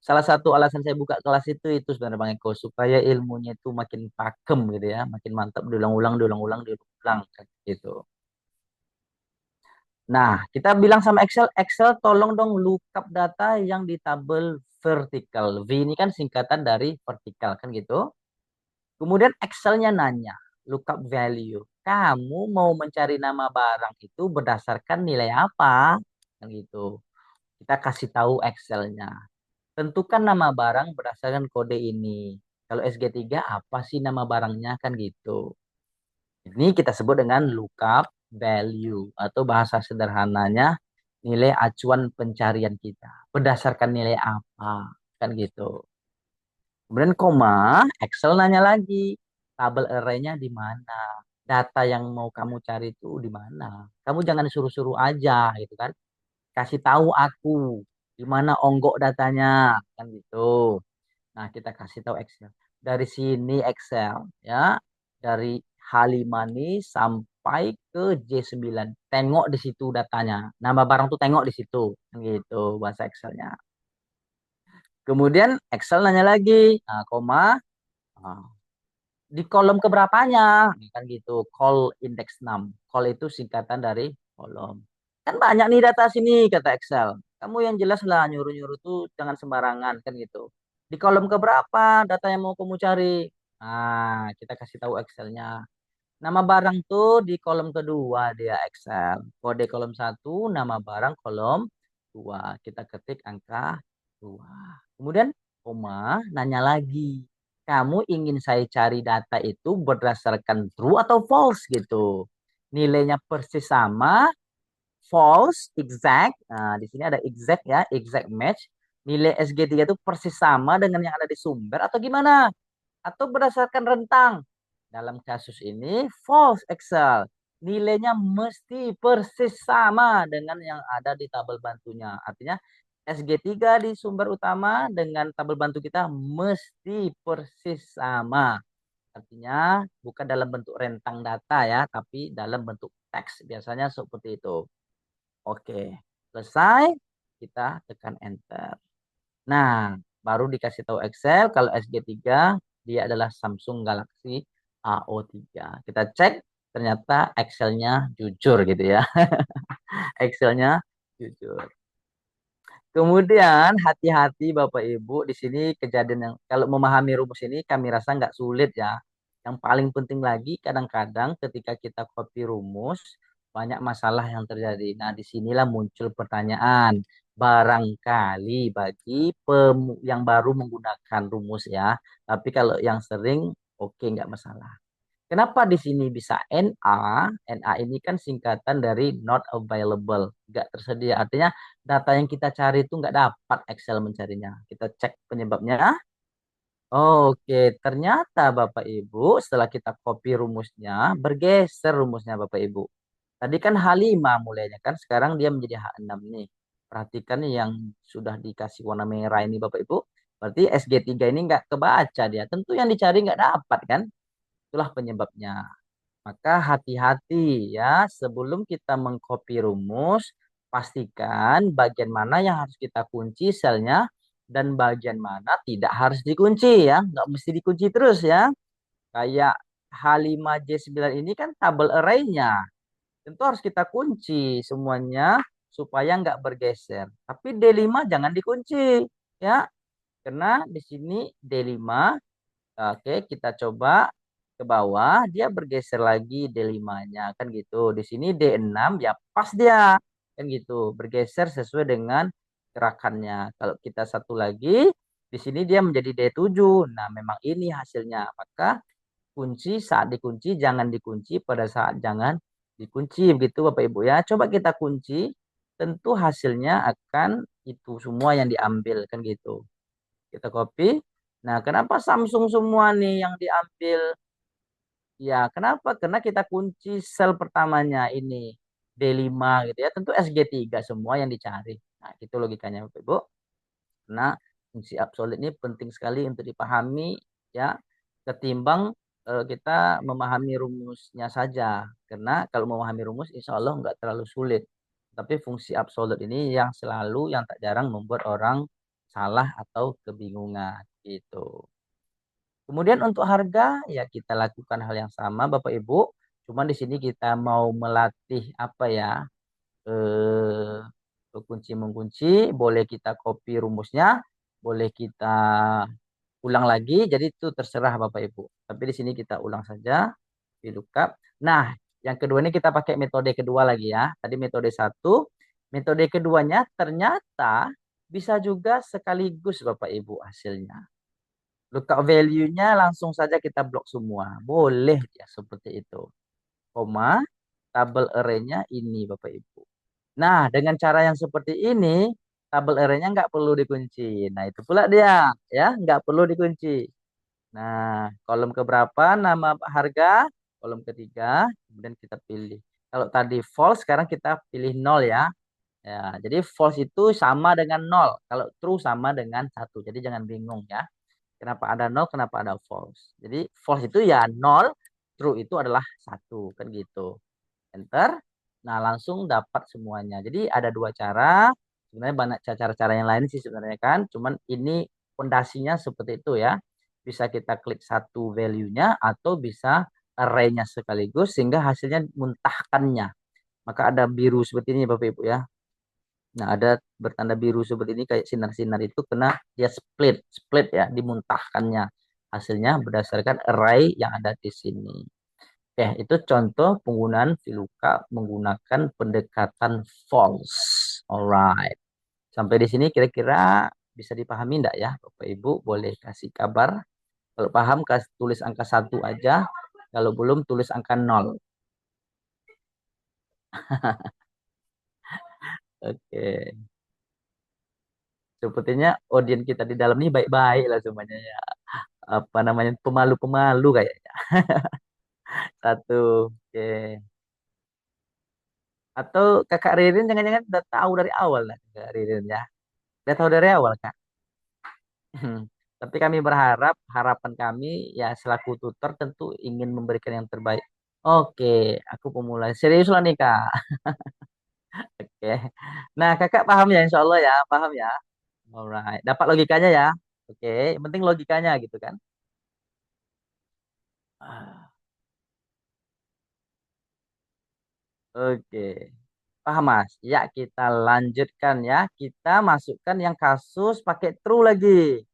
Salah satu alasan saya buka kelas itu sebenarnya Bang Eko supaya ilmunya itu makin pakem gitu ya, makin mantap, diulang-ulang, diulang-ulang, diulang gitu. Nah, kita bilang sama Excel, Excel tolong dong lookup data yang di tabel vertikal. V ini kan singkatan dari vertikal kan gitu. Kemudian Excelnya nanya, lookup value. Kamu mau mencari nama barang itu berdasarkan nilai apa? Kan gitu. Kita kasih tahu Excelnya. Tentukan nama barang berdasarkan kode ini. Kalau SG3 apa sih nama barangnya kan gitu. Ini kita sebut dengan lookup value atau bahasa sederhananya nilai acuan pencarian kita. Berdasarkan nilai apa kan gitu. Kemudian koma, Excel nanya lagi, tabel array-nya di mana? Data yang mau kamu cari itu di mana? Kamu jangan suruh-suruh aja gitu kan. Kasih tahu aku di mana onggok datanya kan gitu. Nah, kita kasih tahu Excel. Dari sini Excel ya, dari H5 nih sampai ke J9. Tengok di situ datanya. Nama barang tuh tengok di situ. Kan gitu bahasa Excelnya. Kemudian Excel nanya lagi, nah, koma, nah, di kolom keberapanya kan gitu, call index 6. Call itu singkatan dari kolom. Kan banyak nih data sini kata Excel, kamu yang jelas lah, nyuruh-nyuruh tuh jangan sembarangan kan gitu. Di kolom keberapa data yang mau kamu cari? Nah, kita kasih tahu Excelnya, nama barang tuh di kolom kedua dia Excel. Kode kolom satu, nama barang kolom dua. Kita ketik angka dua. Kemudian koma nanya lagi. Kamu ingin saya cari data itu berdasarkan true atau false gitu. Nilainya persis sama, false, exact. Nah, di sini ada exact ya, exact match. Nilai SG3 itu persis sama dengan yang ada di sumber atau gimana? Atau berdasarkan rentang. Dalam kasus ini false Excel. Nilainya mesti persis sama dengan yang ada di tabel bantunya. Artinya SG3 di sumber utama dengan tabel bantu kita mesti persis sama. Artinya bukan dalam bentuk rentang data ya, tapi dalam bentuk teks. Biasanya seperti itu. Oke, selesai. Kita tekan enter. Nah, baru dikasih tahu Excel kalau SG3 dia adalah Samsung Galaxy A03. Kita cek ternyata Excelnya jujur gitu ya. Excelnya jujur. Kemudian hati-hati Bapak Ibu di sini kejadian yang kalau memahami rumus ini kami rasa nggak sulit ya. Yang paling penting lagi kadang-kadang ketika kita copy rumus banyak masalah yang terjadi. Nah, disinilah muncul pertanyaan. Barangkali bagi yang baru menggunakan rumus ya. Tapi kalau yang sering oke nggak masalah. Kenapa di sini bisa NA? NA ini kan singkatan dari not available, nggak tersedia. Artinya data yang kita cari itu nggak dapat Excel mencarinya. Kita cek penyebabnya. Oke, ternyata Bapak Ibu setelah kita copy rumusnya, bergeser rumusnya Bapak Ibu. Tadi kan H5 mulainya kan, sekarang dia menjadi H6 nih. Perhatikan yang sudah dikasih warna merah ini Bapak Ibu. Berarti SG3 ini nggak kebaca dia. Tentu yang dicari nggak dapat kan? Itulah penyebabnya. Maka hati-hati ya, sebelum kita mengcopy rumus, pastikan bagian mana yang harus kita kunci selnya dan bagian mana tidak harus dikunci ya. Nggak mesti dikunci terus ya. Kayak H5J9 ini kan tabel array-nya. Tentu harus kita kunci semuanya supaya nggak bergeser. Tapi D5 jangan dikunci ya. Karena di sini D5. Oke, kita coba ke bawah, dia bergeser lagi D5-nya kan gitu. Di sini D6 ya pas dia kan gitu, bergeser sesuai dengan gerakannya. Kalau kita satu lagi, di sini dia menjadi D7. Nah, memang ini hasilnya. Maka kunci saat dikunci jangan dikunci pada saat jangan dikunci begitu Bapak Ibu ya. Coba kita kunci, tentu hasilnya akan itu semua yang diambil kan gitu. Kita copy. Nah, kenapa Samsung semua nih yang diambil? Ya, kenapa? Karena kita kunci sel pertamanya ini D5 gitu ya. Tentu SG3 semua yang dicari. Nah, itu logikanya Bapak Ibu. Nah, fungsi absolut ini penting sekali untuk dipahami ya, ketimbang kita memahami rumusnya saja. Karena kalau memahami rumus insya Allah nggak terlalu sulit. Tapi fungsi absolut ini yang selalu, yang tak jarang membuat orang salah atau kebingungan gitu. Kemudian untuk harga ya kita lakukan hal yang sama Bapak Ibu. Cuman di sini kita mau melatih apa ya? Eh kunci mengunci, boleh kita copy rumusnya, boleh kita ulang lagi. Jadi itu terserah Bapak Ibu. Tapi di sini kita ulang saja di lookup. Nah, yang kedua ini kita pakai metode kedua lagi ya. Tadi metode satu, metode keduanya ternyata bisa juga sekaligus Bapak Ibu hasilnya. Lookup value-nya langsung saja kita blok semua. Boleh ya seperti itu. Koma, tabel array-nya ini Bapak Ibu. Nah, dengan cara yang seperti ini, tabel array-nya nggak perlu dikunci. Nah, itu pula dia, ya, nggak perlu dikunci. Nah, kolom keberapa nama harga, kolom ketiga, kemudian kita pilih. Kalau tadi false, sekarang kita pilih nol ya. Ya, jadi false itu sama dengan nol. Kalau true sama dengan satu. Jadi jangan bingung ya. Kenapa ada nol, kenapa ada false. Jadi false itu ya nol, true itu adalah satu, kan gitu. Enter. Nah, langsung dapat semuanya. Jadi ada dua cara. Sebenarnya banyak cara-cara yang lain sih sebenarnya kan. Cuman ini fondasinya seperti itu ya. Bisa kita klik satu value-nya atau bisa array-nya sekaligus sehingga hasilnya muntahkannya. Maka ada biru seperti ini Bapak Ibu ya. Nah, ada bertanda biru seperti ini kayak sinar-sinar itu kena dia split ya, dimuntahkannya. Hasilnya berdasarkan array yang ada di sini. Oke, itu contoh penggunaan VLOOKUP menggunakan pendekatan false. Alright. Sampai di sini kira-kira bisa dipahami enggak ya? Bapak Ibu boleh kasih kabar. Kalau paham, tulis angka 1 aja. Kalau belum, tulis angka 0. Oke. Sepertinya audiens kita di dalam ini baik-baik lah semuanya ya. Apa namanya? Pemalu-pemalu kayaknya. Satu. Oke. Atau kakak Ririn jangan-jangan udah tahu dari awal lah kakak Ririn ya. Udah tahu dari awal Kak. Tapi kami berharap, harapan kami ya selaku tutor tentu ingin memberikan yang terbaik. Oke, aku pemula. Serius lah nih Kak. Oke. Nah kakak paham ya insya Allah ya, paham ya. Alright. Dapat logikanya ya. Oke, yang penting logikanya gitu kan. Ah, oke. Paham Mas? Ya kita lanjutkan ya. Kita masukkan yang kasus pakai true lagi.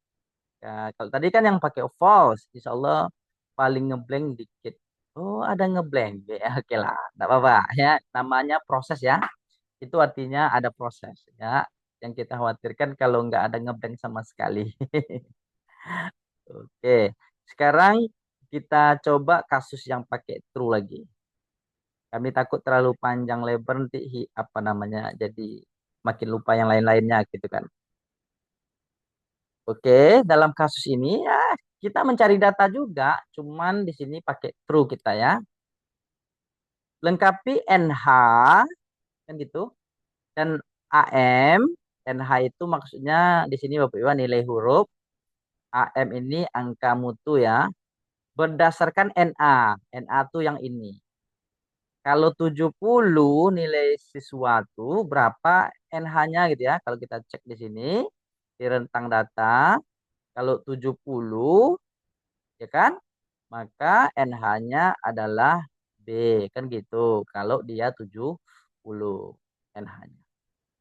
Ya, kalau tadi kan yang pakai false, insya Allah paling ngeblank dikit. Oh, ada ngeblank. Ya, oke lah, enggak apa-apa ya. Namanya proses ya. Itu artinya ada proses ya. Yang kita khawatirkan kalau nggak ada ngeblank sama sekali. Oke, sekarang kita coba kasus yang pakai true lagi. Kami takut terlalu panjang lebar nanti apa namanya jadi makin lupa yang lain-lainnya gitu kan. Oke, dalam kasus ini ya kita mencari data juga, cuman di sini pakai true kita ya. Lengkapi NH kan gitu dan AM. NH itu maksudnya di sini Bapak Ibu nilai huruf, AM ini angka mutu ya. Berdasarkan NA. NA itu yang ini. Kalau 70 nilai sesuatu berapa NH-nya gitu ya. Kalau kita cek di sini di rentang data, kalau 70 ya kan? Maka NH-nya adalah B kan gitu. Kalau dia 70 NH-nya.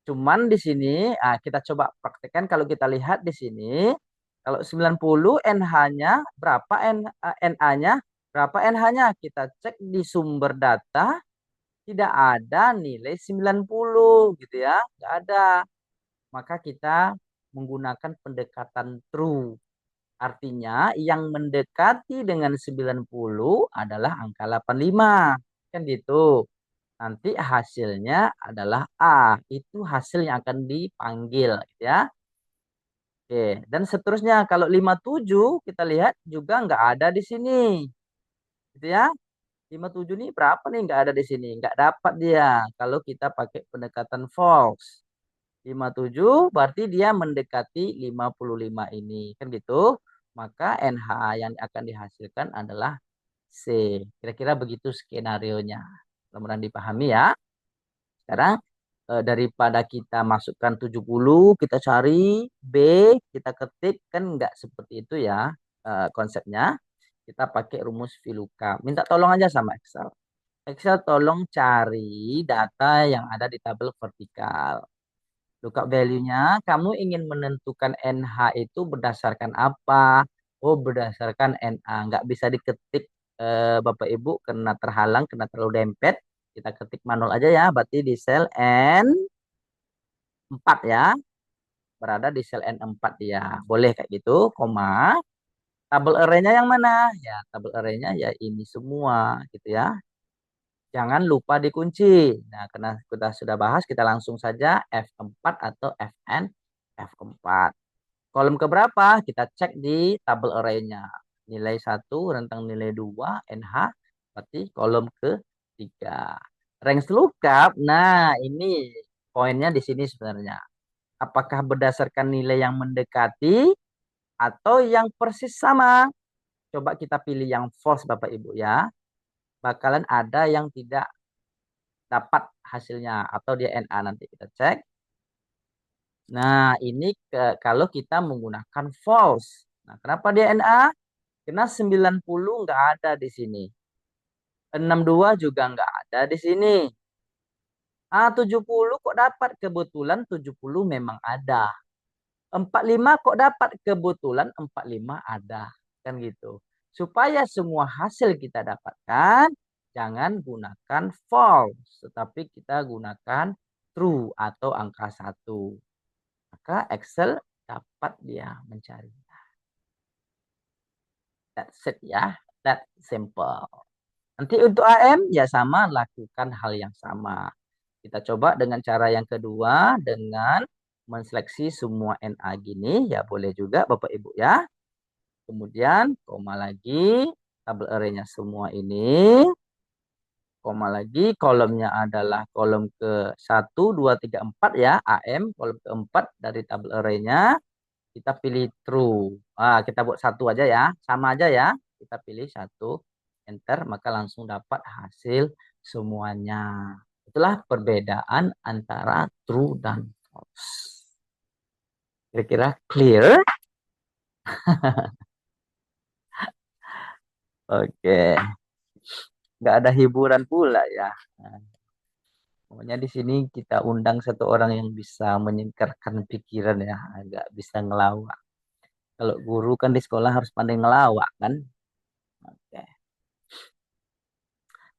Cuman di sini kita coba praktekkan kalau kita lihat di sini kalau 90 NH-nya berapa NA-nya berapa NH-nya kita cek di sumber data tidak ada nilai 90 gitu ya. Tidak ada. Maka kita menggunakan pendekatan true. Artinya yang mendekati dengan 90 adalah angka 85. Kan gitu. Nanti hasilnya adalah A. Itu hasil yang akan dipanggil gitu ya. Oke, dan seterusnya kalau 57 kita lihat juga nggak ada di sini. Gitu ya. 57 nih berapa nih nggak ada di sini. Nggak dapat dia kalau kita pakai pendekatan false. 57 berarti dia mendekati 55 ini. Kan gitu. Maka NH yang akan dihasilkan adalah C. Kira-kira begitu skenario-nya. Mudah-mudahan dipahami ya. Sekarang daripada kita masukkan 70, kita cari B, kita ketik kan nggak seperti itu ya konsepnya. Kita pakai rumus VLOOKUP. Minta tolong aja sama Excel. Excel tolong cari data yang ada di tabel vertikal. Lookup value-nya, kamu ingin menentukan NH itu berdasarkan apa? Oh, berdasarkan NA. Nggak bisa diketik Bapak Ibu karena terhalang, karena terlalu dempet. Kita ketik manual aja ya. Berarti di sel N4 ya. Berada di sel N4 ya. Boleh kayak gitu, koma. Tabel array-nya yang mana? Ya, tabel array-nya ya ini semua gitu ya. Jangan lupa dikunci. Nah, karena kita sudah bahas, kita langsung saja F4 atau Fn F4. Kolom keberapa? Kita cek di tabel array-nya. Nilai 1 rentang nilai 2 NH, berarti kolom ketiga. Range lookup, nah ini poinnya di sini sebenarnya. Apakah berdasarkan nilai yang mendekati atau yang persis sama? Coba kita pilih yang false Bapak Ibu ya. Bakalan ada yang tidak dapat hasilnya atau dia NA, nanti kita cek. Nah, ini kalau kita menggunakan false. Nah, kenapa dia NA? Karena 90 nggak ada di sini. 62 juga nggak ada di sini. 70 kok dapat, kebetulan 70 memang ada. 45 kok dapat, kebetulan 45 ada. Kan gitu. Supaya semua hasil kita dapatkan, jangan gunakan false, tetapi kita gunakan true atau angka 1. Maka Excel dapat dia mencari. That's it ya. That simple. Nanti untuk AM ya sama, lakukan hal yang sama. Kita coba dengan cara yang kedua, dengan menseleksi semua NA gini, ya boleh juga Bapak Ibu ya. Kemudian koma lagi, tabel array-nya semua ini. Koma lagi, kolomnya adalah kolom ke 1, 2, 3, 4 ya, AM, kolom keempat dari tabel array-nya. Kita pilih true. Kita buat 1 aja ya, sama aja ya. Kita pilih 1, enter, maka langsung dapat hasil semuanya. Itulah perbedaan antara true dan false. Kira-kira clear? Oke. Nggak ada hiburan pula ya. Nah, pokoknya di sini kita undang satu orang yang bisa menyingkirkan pikiran ya, agak bisa ngelawak. Kalau guru kan di sekolah harus pandai ngelawak kan. Oke.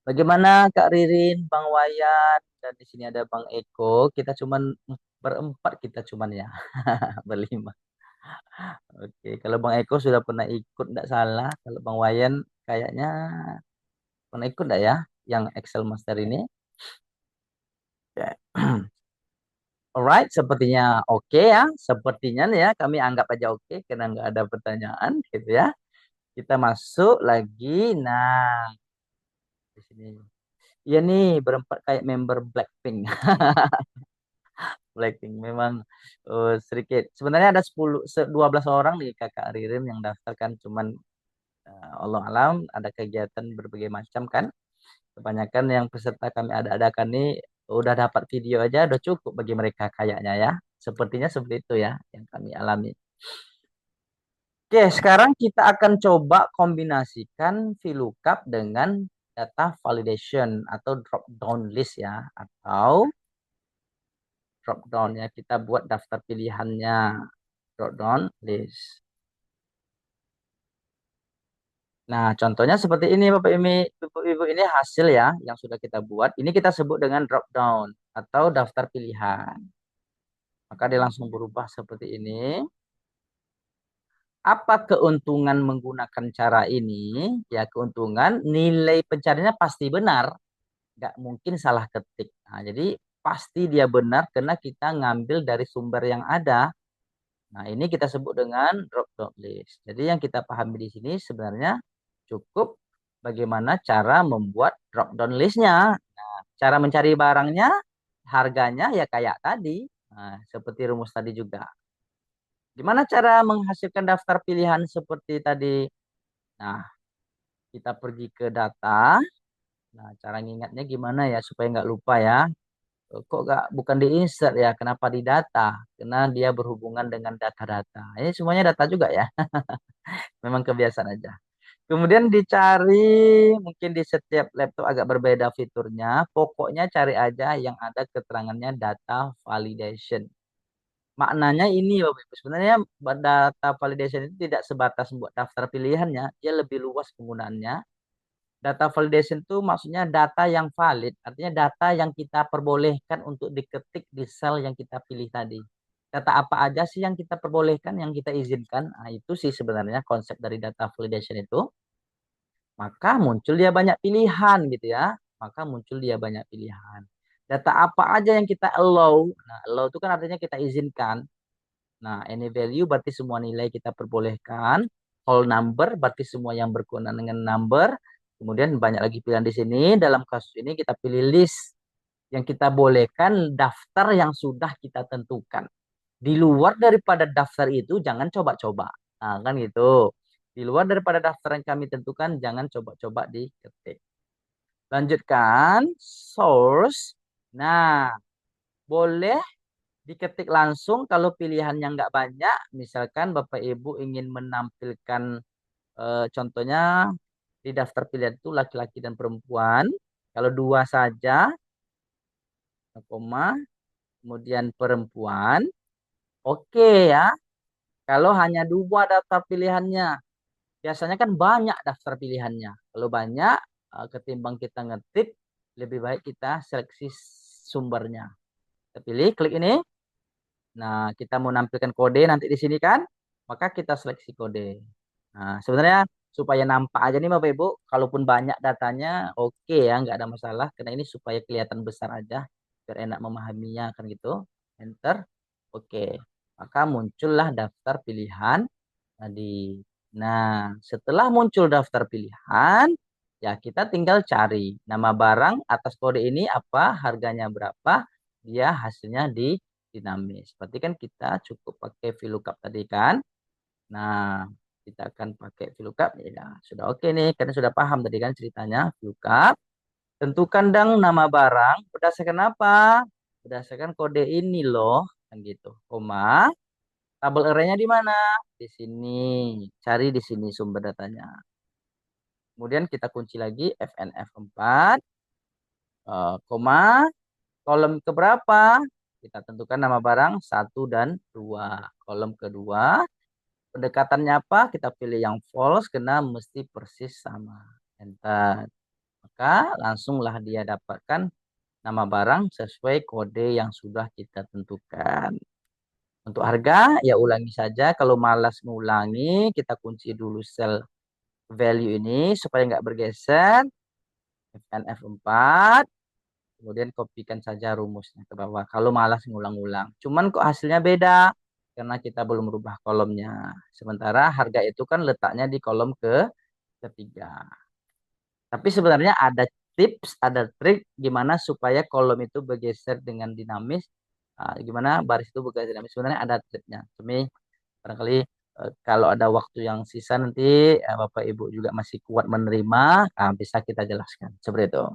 Bagaimana Kak Ririn, Bang Wayan, dan di sini ada Bang Eko. Kita cuman berempat, kita cuman ya, berlima. Oke, kalau Bang Eko sudah pernah ikut, enggak salah. Kalau Bang Wayan kayaknya pernah ikut enggak ya, yang Excel Master ini? Oke. Alright, sepertinya oke ya. Sepertinya nih ya, kami anggap aja oke karena nggak ada pertanyaan gitu ya. Kita masuk lagi. Nah, di sini. Iya nih, berempat kayak member Blackpink. Blackpink memang sedikit. Sebenarnya ada 12 orang nih Kakak Ririn yang daftar kan, cuman Allah alam ada kegiatan berbagai macam kan. Kebanyakan yang peserta kami ada-adakan nih udah dapat video aja udah cukup bagi mereka kayaknya ya. Sepertinya seperti itu ya yang kami alami. Oke, sekarang kita akan coba kombinasikan VLOOKUP dengan data validation atau drop down list ya, atau drop down ya, kita buat daftar pilihannya, drop down list. Nah, contohnya seperti ini Bapak Ibu, ini hasil ya yang sudah kita buat. Ini kita sebut dengan drop down atau daftar pilihan. Maka dia langsung berubah seperti ini. Apa keuntungan menggunakan cara ini? Ya, keuntungan nilai pencariannya pasti benar. Nggak mungkin salah ketik. Nah, jadi pasti dia benar karena kita ngambil dari sumber yang ada. Nah, ini kita sebut dengan drop down list. Jadi yang kita pahami di sini sebenarnya cukup bagaimana cara membuat drop down listnya. Nah, cara mencari barangnya, harganya ya kayak tadi. Nah, seperti rumus tadi juga. Gimana cara menghasilkan daftar pilihan seperti tadi? Nah, kita pergi ke data. Nah, cara ngingatnya gimana ya supaya nggak lupa ya. Kok nggak bukan di insert ya? Kenapa di data? Karena dia berhubungan dengan data-data. Ini semuanya data juga ya. Memang kebiasaan aja. Kemudian dicari, mungkin di setiap laptop agak berbeda fiturnya. Pokoknya cari aja yang ada keterangannya data validation. Maknanya ini Bapak Ibu, sebenarnya data validation itu tidak sebatas membuat daftar pilihannya, dia lebih luas penggunaannya. Data validation itu maksudnya data yang valid, artinya data yang kita perbolehkan untuk diketik di sel yang kita pilih tadi. Data apa aja sih yang kita perbolehkan, yang kita izinkan? Nah, itu sih sebenarnya konsep dari data validation itu. Maka muncul dia banyak pilihan gitu ya. maka muncul dia banyak pilihan. Data apa aja yang kita allow? Nah, allow itu kan artinya kita izinkan. Nah, any value berarti semua nilai kita perbolehkan. Whole number berarti semua yang berkenaan dengan number. Kemudian banyak lagi pilihan di sini. Dalam kasus ini kita pilih list yang kita bolehkan, daftar yang sudah kita tentukan. Di luar daripada daftar itu jangan coba-coba. Nah, kan gitu. Di luar daripada daftar yang kami tentukan jangan coba-coba diketik. Lanjutkan source. Nah, boleh diketik langsung kalau pilihannya nggak banyak. Misalkan Bapak Ibu ingin menampilkan contohnya di daftar pilihan itu laki-laki dan perempuan. Kalau dua saja, koma, kemudian perempuan, oke ya. Kalau hanya dua daftar pilihannya, biasanya kan banyak daftar pilihannya. Kalau banyak, ketimbang kita ngetik, lebih baik kita seleksi sumbernya. Kita pilih, klik ini. Nah, kita mau nampilkan kode nanti di sini kan, maka kita seleksi kode. Nah, sebenarnya supaya nampak aja nih Bapak Ibu, kalaupun banyak datanya, oke ya, nggak ada masalah. Karena ini supaya kelihatan besar aja, biar enak memahaminya kan gitu. Enter, oke. Maka muncullah daftar pilihan tadi. Nah, setelah muncul daftar pilihan, ya kita tinggal cari nama barang atas kode ini apa, harganya berapa, dia hasilnya di dinamis. Berarti kan kita cukup pakai VLOOKUP tadi kan. Nah, kita akan pakai VLOOKUP ya. Sudah oke nih, karena sudah paham tadi kan ceritanya VLOOKUP. Tentukan dang nama barang berdasarkan apa? Berdasarkan kode ini loh, kan gitu. Koma, tabel array-nya di mana? Di sini. Cari di sini sumber datanya. Kemudian kita kunci lagi FNF4, koma, kolom keberapa? Kita tentukan nama barang 1 dan 2. Kolom kedua, pendekatannya apa? Kita pilih yang false karena mesti persis sama. Enter. Maka langsunglah dia dapatkan nama barang sesuai kode yang sudah kita tentukan. Untuk harga, ya ulangi saja. Kalau malas mengulangi, kita kunci dulu sel value ini supaya nggak bergeser. FNF4. Kemudian kopikan saja rumusnya ke bawah. Kalau malas ngulang-ulang. Cuman kok hasilnya beda. Karena kita belum merubah kolomnya. Sementara harga itu kan letaknya di kolom ketiga. Tapi sebenarnya ada tips, ada trik gimana supaya kolom itu bergeser dengan dinamis. Nah, gimana baris itu bergeser dinamis. Sebenarnya ada triknya. Tapi barangkali kalau ada waktu yang sisa nanti Bapak Ibu juga masih kuat menerima, bisa kita jelaskan. Seperti itu.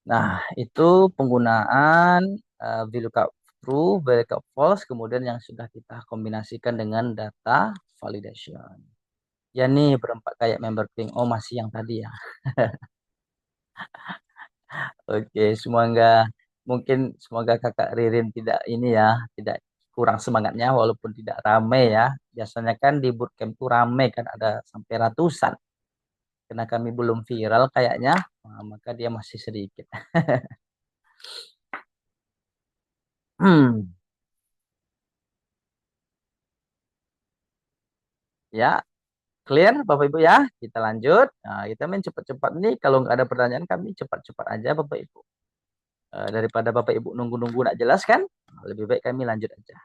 Nah, itu penggunaan VLOOKUP true, VLOOKUP false, kemudian yang sudah kita kombinasikan dengan data validation. Ya nih berempat kayak member ping. Oh, masih yang tadi ya. Oke, semoga Kakak Ririn tidak ini ya, tidak kurang semangatnya walaupun tidak ramai ya. Biasanya kan di bootcamp tuh ramai kan ada sampai ratusan. Karena kami belum viral kayaknya, maka dia masih sedikit. Ya, clear Bapak Ibu ya. Kita lanjut. Nah, kita main cepat-cepat nih. Kalau nggak ada pertanyaan kami cepat-cepat aja Bapak Ibu. Daripada Bapak Ibu nunggu-nunggu nak jelas kan, lebih baik kami lanjut aja.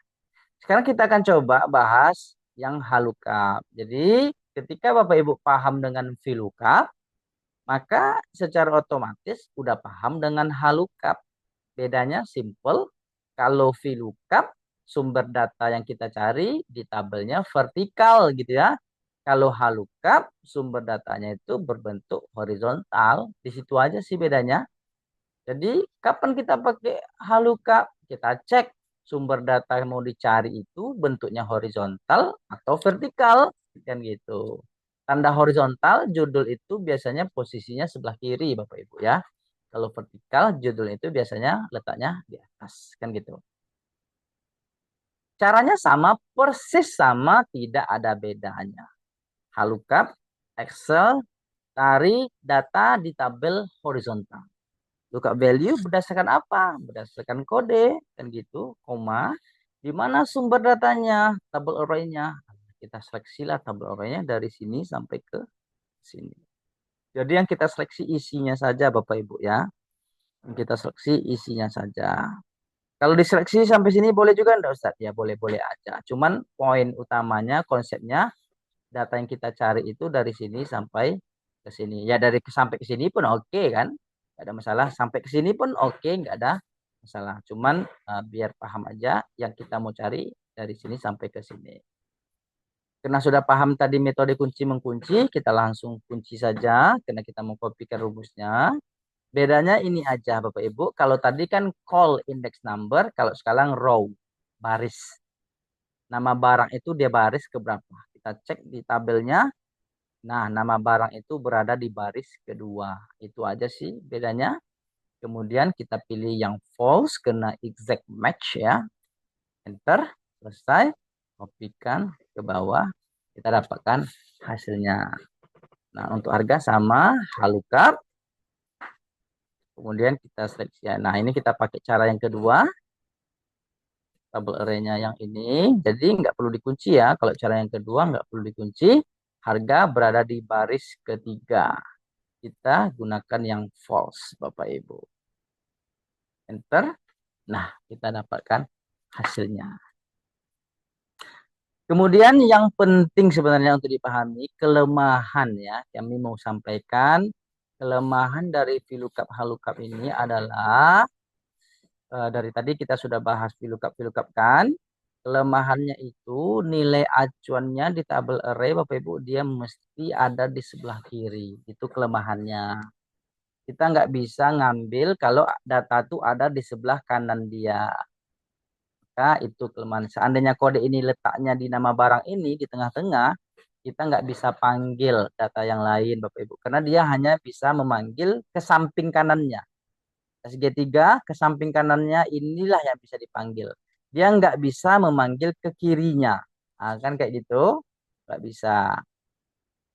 Sekarang kita akan coba bahas yang halukap. Jadi ketika Bapak Ibu paham dengan VLOOKUP, maka secara otomatis udah paham dengan halukap. Bedanya simple. Kalau VLOOKUP, sumber data yang kita cari di tabelnya vertikal gitu ya. Kalau halukap, sumber datanya itu berbentuk horizontal. Di situ aja sih bedanya. Jadi kapan kita pakai halukap? Kita cek sumber data yang mau dicari itu bentuknya horizontal atau vertikal kan gitu. Tanda horizontal judul itu biasanya posisinya sebelah kiri Bapak Ibu ya. Kalau vertikal judul itu biasanya letaknya di atas kan gitu. Caranya sama, persis sama, tidak ada bedanya. Halukap, Excel, cari data di tabel horizontal. Lookup value berdasarkan apa? Berdasarkan kode, kan gitu, koma. Di mana sumber datanya? Tabel array-nya. Kita seleksilah tabel array-nya dari sini sampai ke sini. Jadi yang kita seleksi isinya saja Bapak Ibu ya. Yang kita seleksi isinya saja. Kalau diseleksi sampai sini boleh juga enggak Ustaz? Ya boleh-boleh aja. Cuman poin utamanya, konsepnya, data yang kita cari itu dari sini sampai ke sini. Ya dari sampai ke sini pun oke kan? Nggak ada masalah. Sampai ke sini pun oke, nggak ada masalah. Cuman biar paham aja yang kita mau cari dari sini sampai ke sini. Karena sudah paham tadi metode kunci mengunci, kita langsung kunci saja karena kita mau kopikan rumusnya. Bedanya ini aja Bapak Ibu. Kalau tadi kan call index number, kalau sekarang row, baris. Nama barang itu dia baris ke berapa? Kita cek di tabelnya. Nah, nama barang itu berada di baris kedua. Itu aja sih bedanya. Kemudian kita pilih yang false kena exact match ya. Enter, selesai. Kopikan ke bawah. Kita dapatkan hasilnya. Nah, untuk harga sama, halukup. Kemudian kita seleksi. Nah, ini kita pakai cara yang kedua. Tabel array-nya yang ini. Jadi nggak perlu dikunci ya. Kalau cara yang kedua nggak perlu dikunci. Harga berada di baris ketiga. Kita gunakan yang false, Bapak Ibu. Enter. Nah, kita dapatkan hasilnya. Kemudian yang penting sebenarnya untuk dipahami, kelemahan ya. Kami mau sampaikan, kelemahan dari VLOOKUP HLOOKUP ini adalah, dari tadi kita sudah bahas VLOOKUP kan. Kelemahannya itu nilai acuannya di tabel array Bapak Ibu dia mesti ada di sebelah kiri. Itu kelemahannya. Kita nggak bisa ngambil kalau data itu ada di sebelah kanan dia. Maka itu kelemahan. Seandainya kode ini letaknya di nama barang ini di tengah-tengah, kita nggak bisa panggil data yang lain Bapak Ibu. Karena dia hanya bisa memanggil ke samping kanannya. SG3 ke samping kanannya inilah yang bisa dipanggil. Dia nggak bisa memanggil ke kirinya. Nah, kan kayak gitu. Nggak bisa.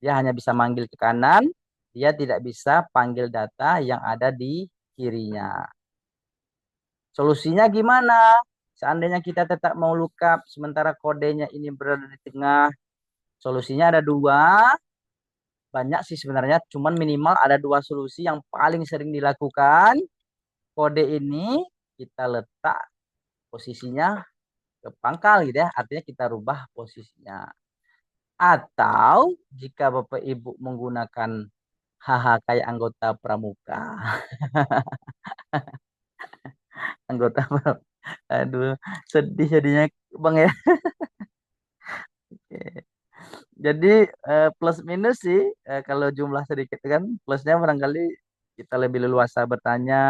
Dia hanya bisa manggil ke kanan. Dia tidak bisa panggil data yang ada di kirinya. Solusinya gimana? Seandainya kita tetap mau lookup, sementara kodenya ini berada di tengah. Solusinya ada dua. Banyak sih sebenarnya. Cuman minimal ada dua solusi yang paling sering dilakukan. Kode ini kita letak posisinya ke pangkal gitu ya. Artinya kita rubah posisinya. Atau jika Bapak Ibu menggunakan HH kayak anggota pramuka. Anggota pramuka. Aduh, sedih jadinya Bang ya. Oke. Jadi plus minus sih kalau jumlah sedikit kan plusnya barangkali kita lebih leluasa bertanya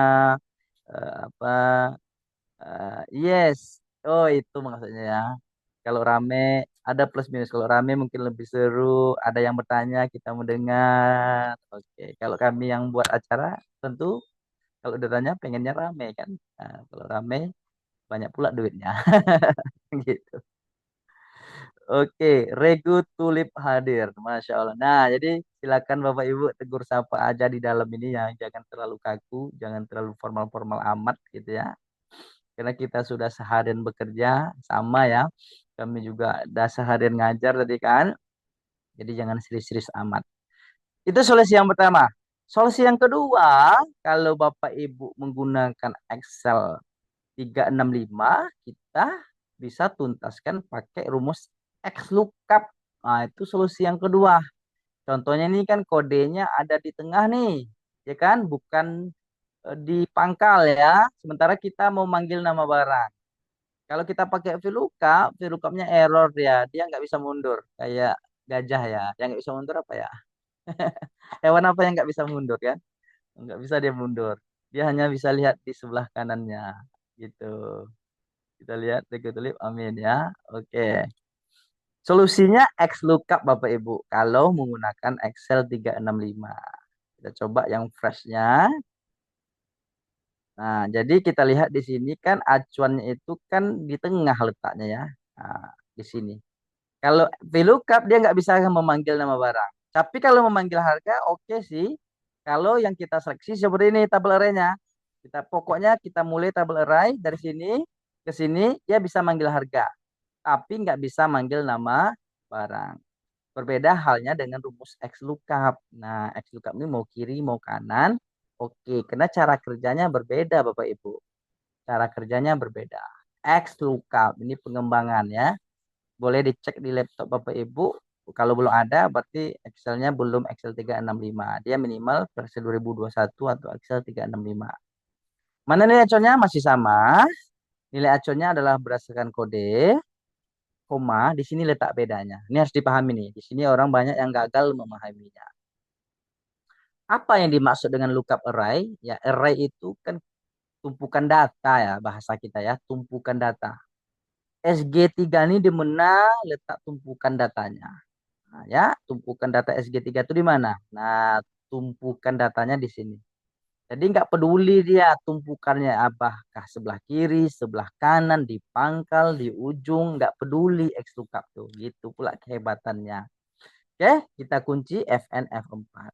apa yes. Oh itu maksudnya ya. Kalau rame ada plus minus. Kalau rame mungkin lebih seru. Ada yang bertanya kita mendengar. Oke. Kalau kami yang buat acara tentu kalau ditanya pengennya rame kan. Nah, kalau rame banyak pula duitnya. Gitu. Oke, Regu Tulip hadir, Masya Allah. Nah, jadi silakan Bapak Ibu tegur sapa aja di dalam ini ya, jangan terlalu kaku, jangan terlalu formal-formal amat gitu ya. Karena kita sudah seharian bekerja sama ya, kami juga udah seharian ngajar tadi kan, jadi jangan serius-serius amat. Itu solusi yang pertama. Solusi yang kedua, kalau Bapak Ibu menggunakan Excel 365 kita bisa tuntaskan pakai rumus XLOOKUP. Nah, itu solusi yang kedua. Contohnya ini kan kodenya ada di tengah nih, ya kan? Bukan di pangkal ya. Sementara kita mau manggil nama barang. Kalau kita pakai VLOOKUP, VLOOKUP-nya error dia. Dia nggak bisa mundur. Kayak gajah ya. Yang nggak bisa mundur apa ya? Hewan apa yang nggak bisa mundur kan? Nggak bisa dia mundur. Dia hanya bisa lihat di sebelah kanannya. Gitu. Kita lihat tulip, amin ya. Oke. Solusinya XLOOKUP Bapak Ibu kalau menggunakan Excel 365. Kita coba yang freshnya. Nah, jadi kita lihat di sini kan acuannya itu kan di tengah letaknya ya. Nah, di sini. Kalau VLOOKUP dia nggak bisa memanggil nama barang. Tapi kalau memanggil harga oke sih. Kalau yang kita seleksi seperti ini tabel array-nya. Pokoknya kita mulai tabel array dari sini ke sini dia bisa manggil harga. Tapi nggak bisa manggil nama barang. Berbeda halnya dengan rumus X lookup. Nah, X lookup ini mau kiri, mau kanan. Oke, karena cara kerjanya berbeda, Bapak Ibu. Cara kerjanya berbeda. X lookup ini pengembangan ya. Boleh dicek di laptop Bapak Ibu. Kalau belum ada, berarti Excel-nya belum Excel 365. Dia minimal versi 2021 atau Excel 365. Mana nilai acuannya masih sama. Nilai acuannya adalah berdasarkan kode, koma. Di sini letak bedanya. Ini harus dipahami nih. Di sini orang banyak yang gagal memahaminya. Apa yang dimaksud dengan lookup array? Ya, array itu kan tumpukan data ya, bahasa kita ya, tumpukan data. SG3 ini di mana letak tumpukan datanya? Nah, ya, tumpukan data SG3 itu di mana? Nah, tumpukan datanya di sini. Jadi nggak peduli dia tumpukannya apakah sebelah kiri, sebelah kanan, di pangkal, di ujung, nggak peduli X lookup tuh. Gitu pula kehebatannya. Oke, kita kunci Fn F4.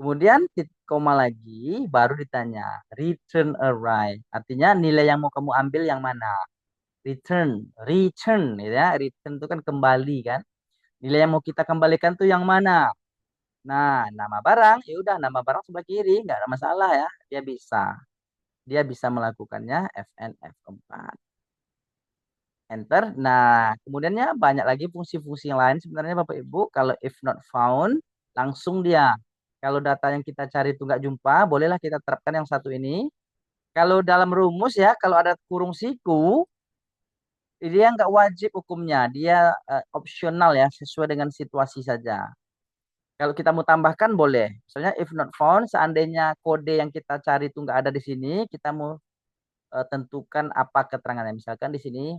Kemudian titik koma lagi, baru ditanya return array. Artinya nilai yang mau kamu ambil yang mana? Return, ya. Return itu kan kembali kan. Nilai yang mau kita kembalikan tuh yang mana? Nah, nama barang, ya udah nama barang sebelah kiri, nggak ada masalah ya. Dia bisa melakukannya Fn F4. Enter. Nah, kemudiannya banyak lagi fungsi-fungsi yang lain sebenarnya Bapak Ibu. Kalau if not found, langsung dia. Kalau data yang kita cari itu nggak jumpa, bolehlah kita terapkan yang satu ini. Kalau dalam rumus ya, kalau ada kurung siku, dia nggak wajib hukumnya. Dia opsional ya, sesuai dengan situasi saja. Kalau kita mau tambahkan boleh. Misalnya if not found, seandainya kode yang kita cari itu nggak ada di sini, kita mau tentukan apa keterangannya. Misalkan di sini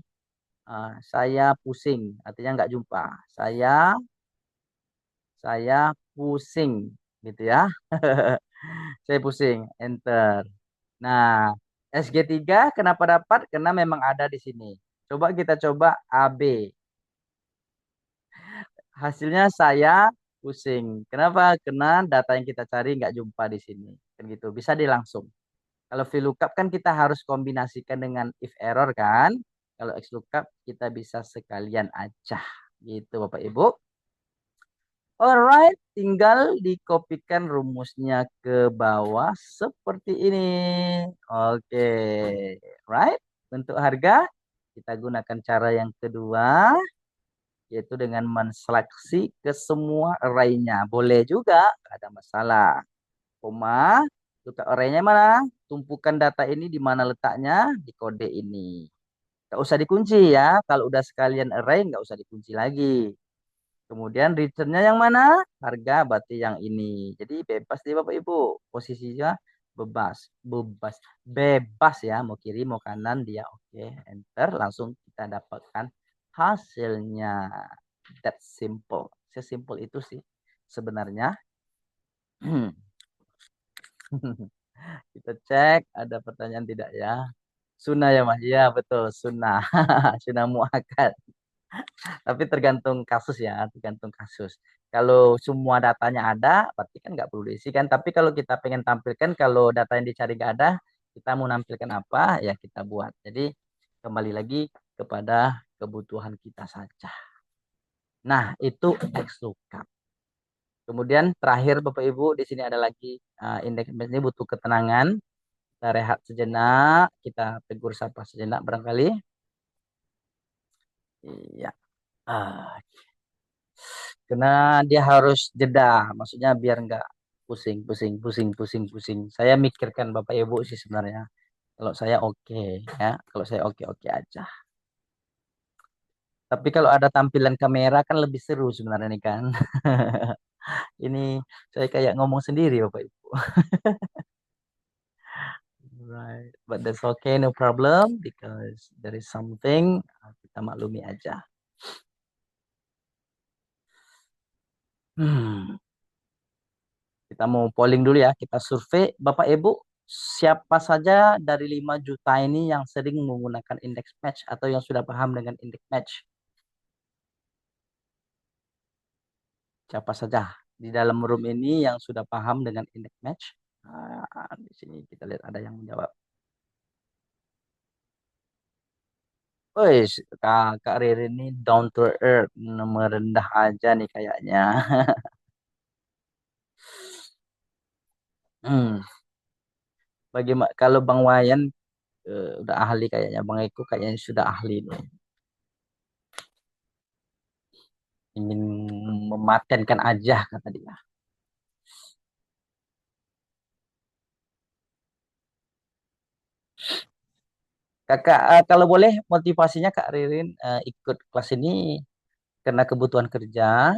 saya pusing, artinya nggak jumpa. Saya pusing, gitu ya. Saya pusing, enter. Nah, SG3 kenapa dapat? Karena memang ada di sini. Coba kita coba AB. Hasilnya saya pusing. Kenapa? Karena data yang kita cari nggak jumpa di sini. Kan gitu. Bisa dilangsung. Kalau VLOOKUP kan kita harus kombinasikan dengan if error kan. Kalau XLOOKUP kita bisa sekalian aja. Gitu Bapak Ibu. Alright, tinggal dikopikan rumusnya ke bawah seperti ini. Oke, right? Untuk harga kita gunakan cara yang kedua, yaitu dengan menseleksi ke semua array-nya. Boleh juga, nggak ada masalah. Koma, untuk array-nya mana? Tumpukan data ini di mana letaknya? Di kode ini. Nggak usah dikunci ya. Kalau udah sekalian array, nggak usah dikunci lagi. Kemudian returnnya yang mana? Harga berarti yang ini. Jadi bebas deh Bapak Ibu. Posisinya bebas. Bebas ya. Mau kiri, mau kanan dia oke. Enter. Langsung kita dapatkan hasilnya. That simple. Sesimpel itu sih sebenarnya. Kita cek ada pertanyaan tidak ya. Sunnah ya Mas. Ya betul. Sunnah. Sunnah muakkad. Tapi tergantung kasus ya, tergantung kasus. Kalau semua datanya ada, berarti kan nggak perlu diisi kan. Tapi kalau kita pengen tampilkan, kalau data yang dicari nggak ada, kita mau nampilkan apa, ya kita buat. Jadi kembali lagi kepada kebutuhan kita saja. Nah, itu XLOOKUP. Kemudian terakhir Bapak Ibu, di sini ada lagi indeks ini butuh ketenangan. Kita rehat sejenak, kita tegur sapa sejenak barangkali. Iya. Ah, karena dia harus jeda, maksudnya biar nggak pusing, pusing, pusing, pusing, pusing. Saya mikirkan Bapak Ibu sih sebenarnya. Kalau saya oke ya, kalau saya oke oke aja. Tapi kalau ada tampilan kamera kan lebih seru sebenarnya nih kan. Ini saya kayak ngomong sendiri Bapak Ibu. Right, but that's okay, no problem because there is something kita maklumi aja. Hmm. Kita mau polling dulu ya, kita survei. Bapak Ibu, siapa saja dari 5 juta ini yang sering menggunakan index match atau yang sudah paham dengan index match? Siapa saja di dalam room ini yang sudah paham dengan index match? Di sini kita lihat ada yang menjawab. Wih, Kak Riri ini down to earth, merendah aja nih kayaknya. Hmm, bagaimana kalau Bang Wayan udah ahli kayaknya, Bang Eko kayaknya sudah ahli nih. Ingin mematenkan aja kata dia. Kakak, kalau boleh motivasinya Kak Ririn ikut kelas ini karena kebutuhan kerja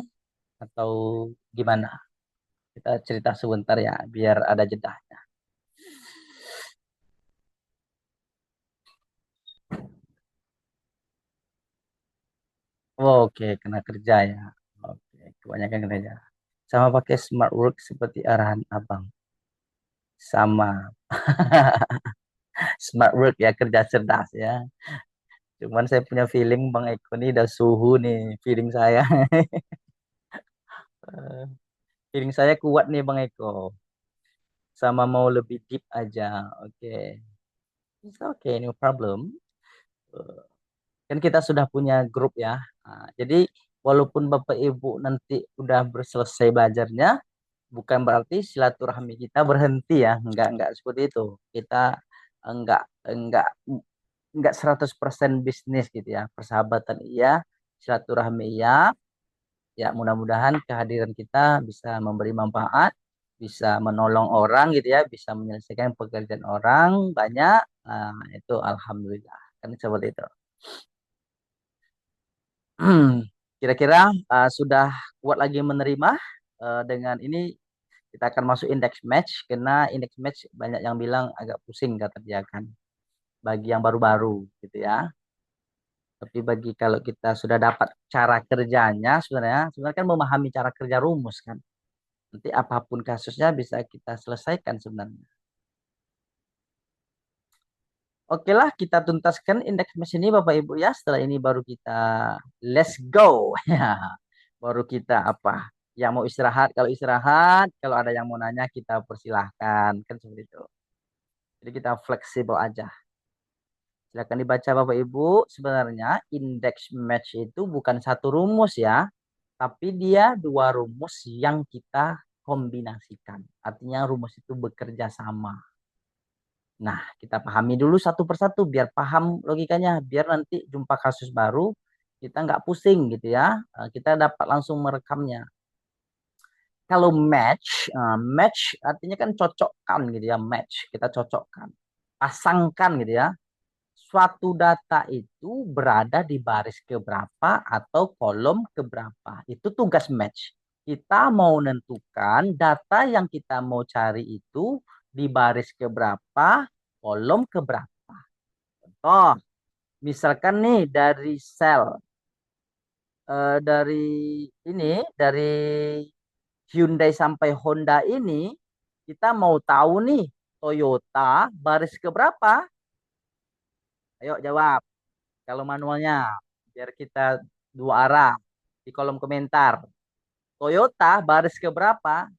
atau gimana? Kita cerita sebentar ya, biar ada jeda. Oke, kena kerja ya. Oke, kebanyakan kerja. Sama pakai smart work seperti arahan abang. Sama smart work ya, kerja cerdas ya. Cuman saya punya feeling Bang Eko ini udah suhu nih, feeling saya. Eh, Feeling saya kuat nih Bang Eko. Sama mau lebih deep aja. Oke. It's okay, no problem. Eh, Kan kita sudah punya grup ya. Nah, jadi walaupun Bapak Ibu nanti udah selesai belajarnya, bukan berarti silaturahmi kita berhenti ya. Enggak seperti itu. Kita enggak enggak 100% bisnis gitu ya. Persahabatan iya, silaturahmi iya. Ya, mudah-mudahan kehadiran kita bisa memberi manfaat, bisa menolong orang gitu ya, bisa menyelesaikan pekerjaan orang banyak. Nah, itu alhamdulillah. Kan seperti itu. Kira-kira sudah kuat lagi menerima dengan ini kita akan masuk index match karena index match banyak yang bilang agak pusing kata dia kan bagi yang baru-baru gitu ya. Tapi bagi kalau kita sudah dapat cara kerjanya sebenarnya kan memahami cara kerja rumus kan. Nanti apapun kasusnya bisa kita selesaikan sebenarnya. Oke lah kita tuntaskan indeks match ini Bapak Ibu ya. Setelah ini baru kita let's go. Ya. Baru kita apa? Yang mau istirahat, kalau istirahat, kalau ada yang mau nanya kita persilahkan. Kan seperti itu. Jadi kita fleksibel aja. Silakan dibaca Bapak Ibu. Sebenarnya indeks match itu bukan satu rumus ya, tapi dia dua rumus yang kita kombinasikan. Artinya rumus itu bekerja sama. Nah, kita pahami dulu satu persatu biar paham logikanya, biar nanti jumpa kasus baru kita nggak pusing gitu ya. Kita dapat langsung merekamnya. Kalau match, match artinya kan cocokkan gitu ya, match kita cocokkan, pasangkan gitu ya. Suatu data itu berada di baris keberapa atau kolom keberapa. Itu tugas match. Kita mau menentukan data yang kita mau cari itu di baris keberapa, kolom keberapa. Contoh, misalkan nih dari sel dari Hyundai sampai Honda ini kita mau tahu nih Toyota baris keberapa? Ayo jawab. Kalau manualnya, biar kita dua arah di kolom komentar. Toyota baris keberapa?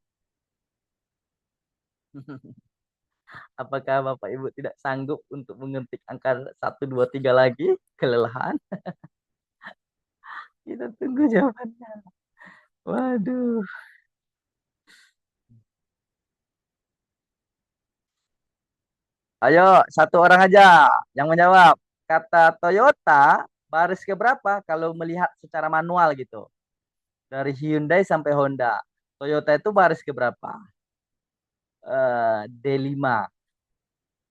Apakah Bapak Ibu tidak sanggup untuk mengetik angka 1, 2, 3 lagi? Kelelahan? Kita tunggu jawabannya. Waduh. Ayo, satu orang aja yang menjawab. Kata Toyota baris keberapa kalau melihat secara manual gitu. Dari Hyundai sampai Honda. Toyota itu baris keberapa? D5.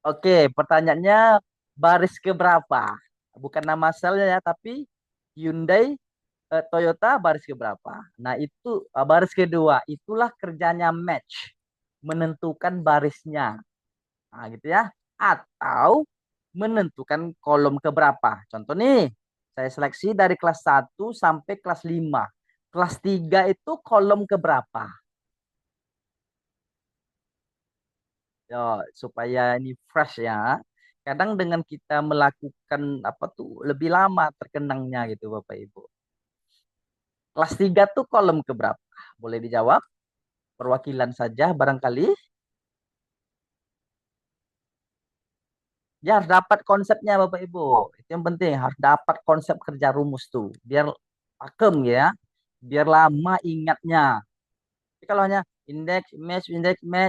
Oke, pertanyaannya baris keberapa? Bukan nama selnya ya, tapi Hyundai, Toyota baris keberapa? Nah, itu baris kedua. Itulah kerjanya match, menentukan barisnya. Nah, gitu ya. Atau menentukan kolom keberapa. Contoh nih, saya seleksi dari kelas 1 sampai kelas 5. Kelas 3 itu kolom keberapa? Ya, supaya ini fresh ya. Kadang dengan kita melakukan apa tuh lebih lama terkenangnya gitu Bapak Ibu. Kelas 3 tuh kolom keberapa? Boleh dijawab? Perwakilan saja barangkali. Dia harus dapat konsepnya Bapak Ibu. Itu yang penting, harus dapat konsep kerja rumus tuh. Biar pakem ya. Biar lama ingatnya. Tapi kalau hanya indeks, match,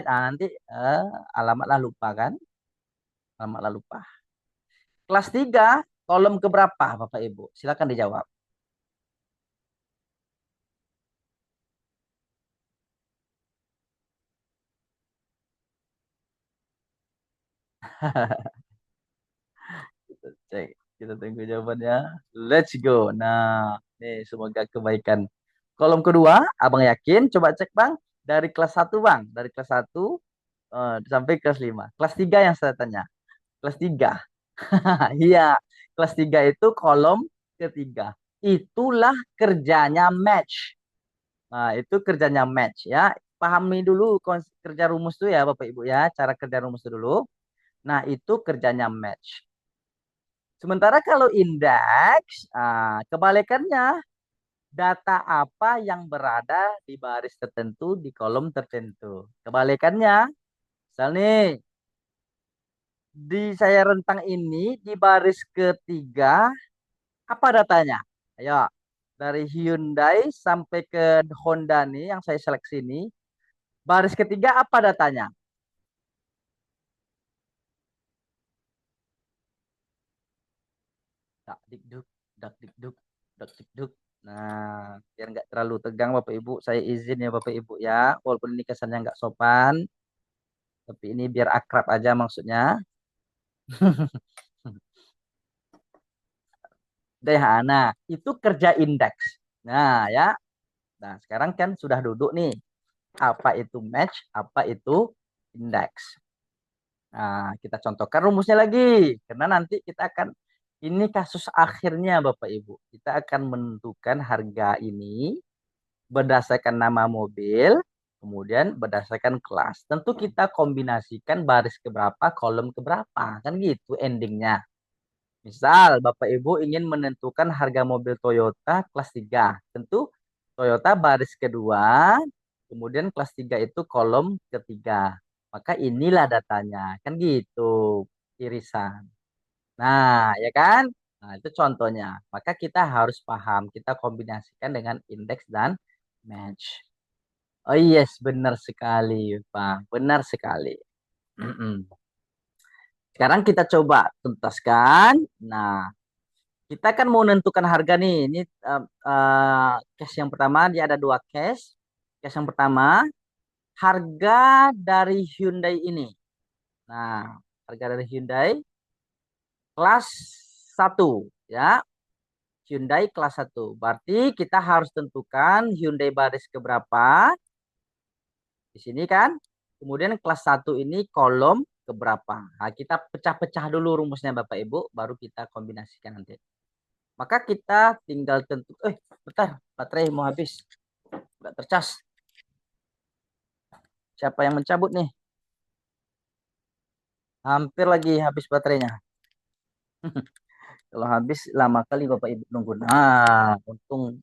ah, nanti eh, alamatlah lupa kan? Alamatlah lupa. Kelas 3 kolom keberapa Bapak Ibu? Silakan dijawab. Kita cek, kita tunggu jawabannya. Let's go. Nah, nih semoga kebaikan. Kolom kedua, Abang yakin? Coba cek Bang. Dari kelas 1 Bang. Dari kelas 1 sampai kelas 5. Kelas 3 yang saya tanya. Kelas 3. Iya, kelas 3 itu kolom ketiga. Itulah kerjanya match. Nah, itu kerjanya match ya. Pahami dulu kerja rumus tuh ya Bapak Ibu ya. Cara kerja rumus itu dulu. Nah, itu kerjanya match. Sementara kalau indeks, kebalikannya, data apa yang berada di baris tertentu di kolom tertentu. Kebalikannya, misal nih, di saya rentang ini di baris ketiga, apa datanya? Ayo, dari Hyundai sampai ke Honda nih yang saya seleksi ini, baris ketiga apa datanya? Dak dikduk, dak dikduk, dak dikduk. Nah, biar nggak terlalu tegang Bapak Ibu, saya izin ya Bapak Ibu ya, walaupun ini kesannya nggak sopan, tapi ini biar akrab aja maksudnya. Deh, nah itu kerja indeks. Nah ya, nah sekarang kan sudah duduk nih, apa itu match, apa itu indeks. Nah, kita contohkan rumusnya lagi, karena nanti kita akan ini kasus akhirnya Bapak Ibu. Kita akan menentukan harga ini berdasarkan nama mobil, kemudian berdasarkan kelas. Tentu kita kombinasikan baris keberapa, kolom keberapa, kan gitu endingnya. Misal Bapak Ibu ingin menentukan harga mobil Toyota kelas 3, tentu Toyota baris kedua, kemudian kelas 3 itu kolom ketiga. Maka inilah datanya, kan gitu, irisan. Nah, ya kan? Nah, itu contohnya. Maka kita harus paham, kita kombinasikan dengan indeks dan match. Oh yes, benar sekali, Pak. Benar sekali. Mm-mm. Sekarang kita coba tuntaskan. Nah, kita kan mau menentukan harga nih. Ini case yang pertama, dia ada dua case. Case yang pertama, harga dari Hyundai ini. Nah, harga dari Hyundai kelas satu ya. Hyundai kelas satu. Berarti kita harus tentukan Hyundai baris keberapa di sini kan. Kemudian kelas satu ini kolom keberapa. Nah, kita pecah-pecah dulu rumusnya Bapak Ibu, baru kita kombinasikan nanti. Maka kita tinggal tentu, bentar, baterai mau habis. Nggak tercas. Siapa yang mencabut nih? Hampir lagi habis baterainya. Kalau habis lama kali Bapak Ibu nunggu. Nah, untung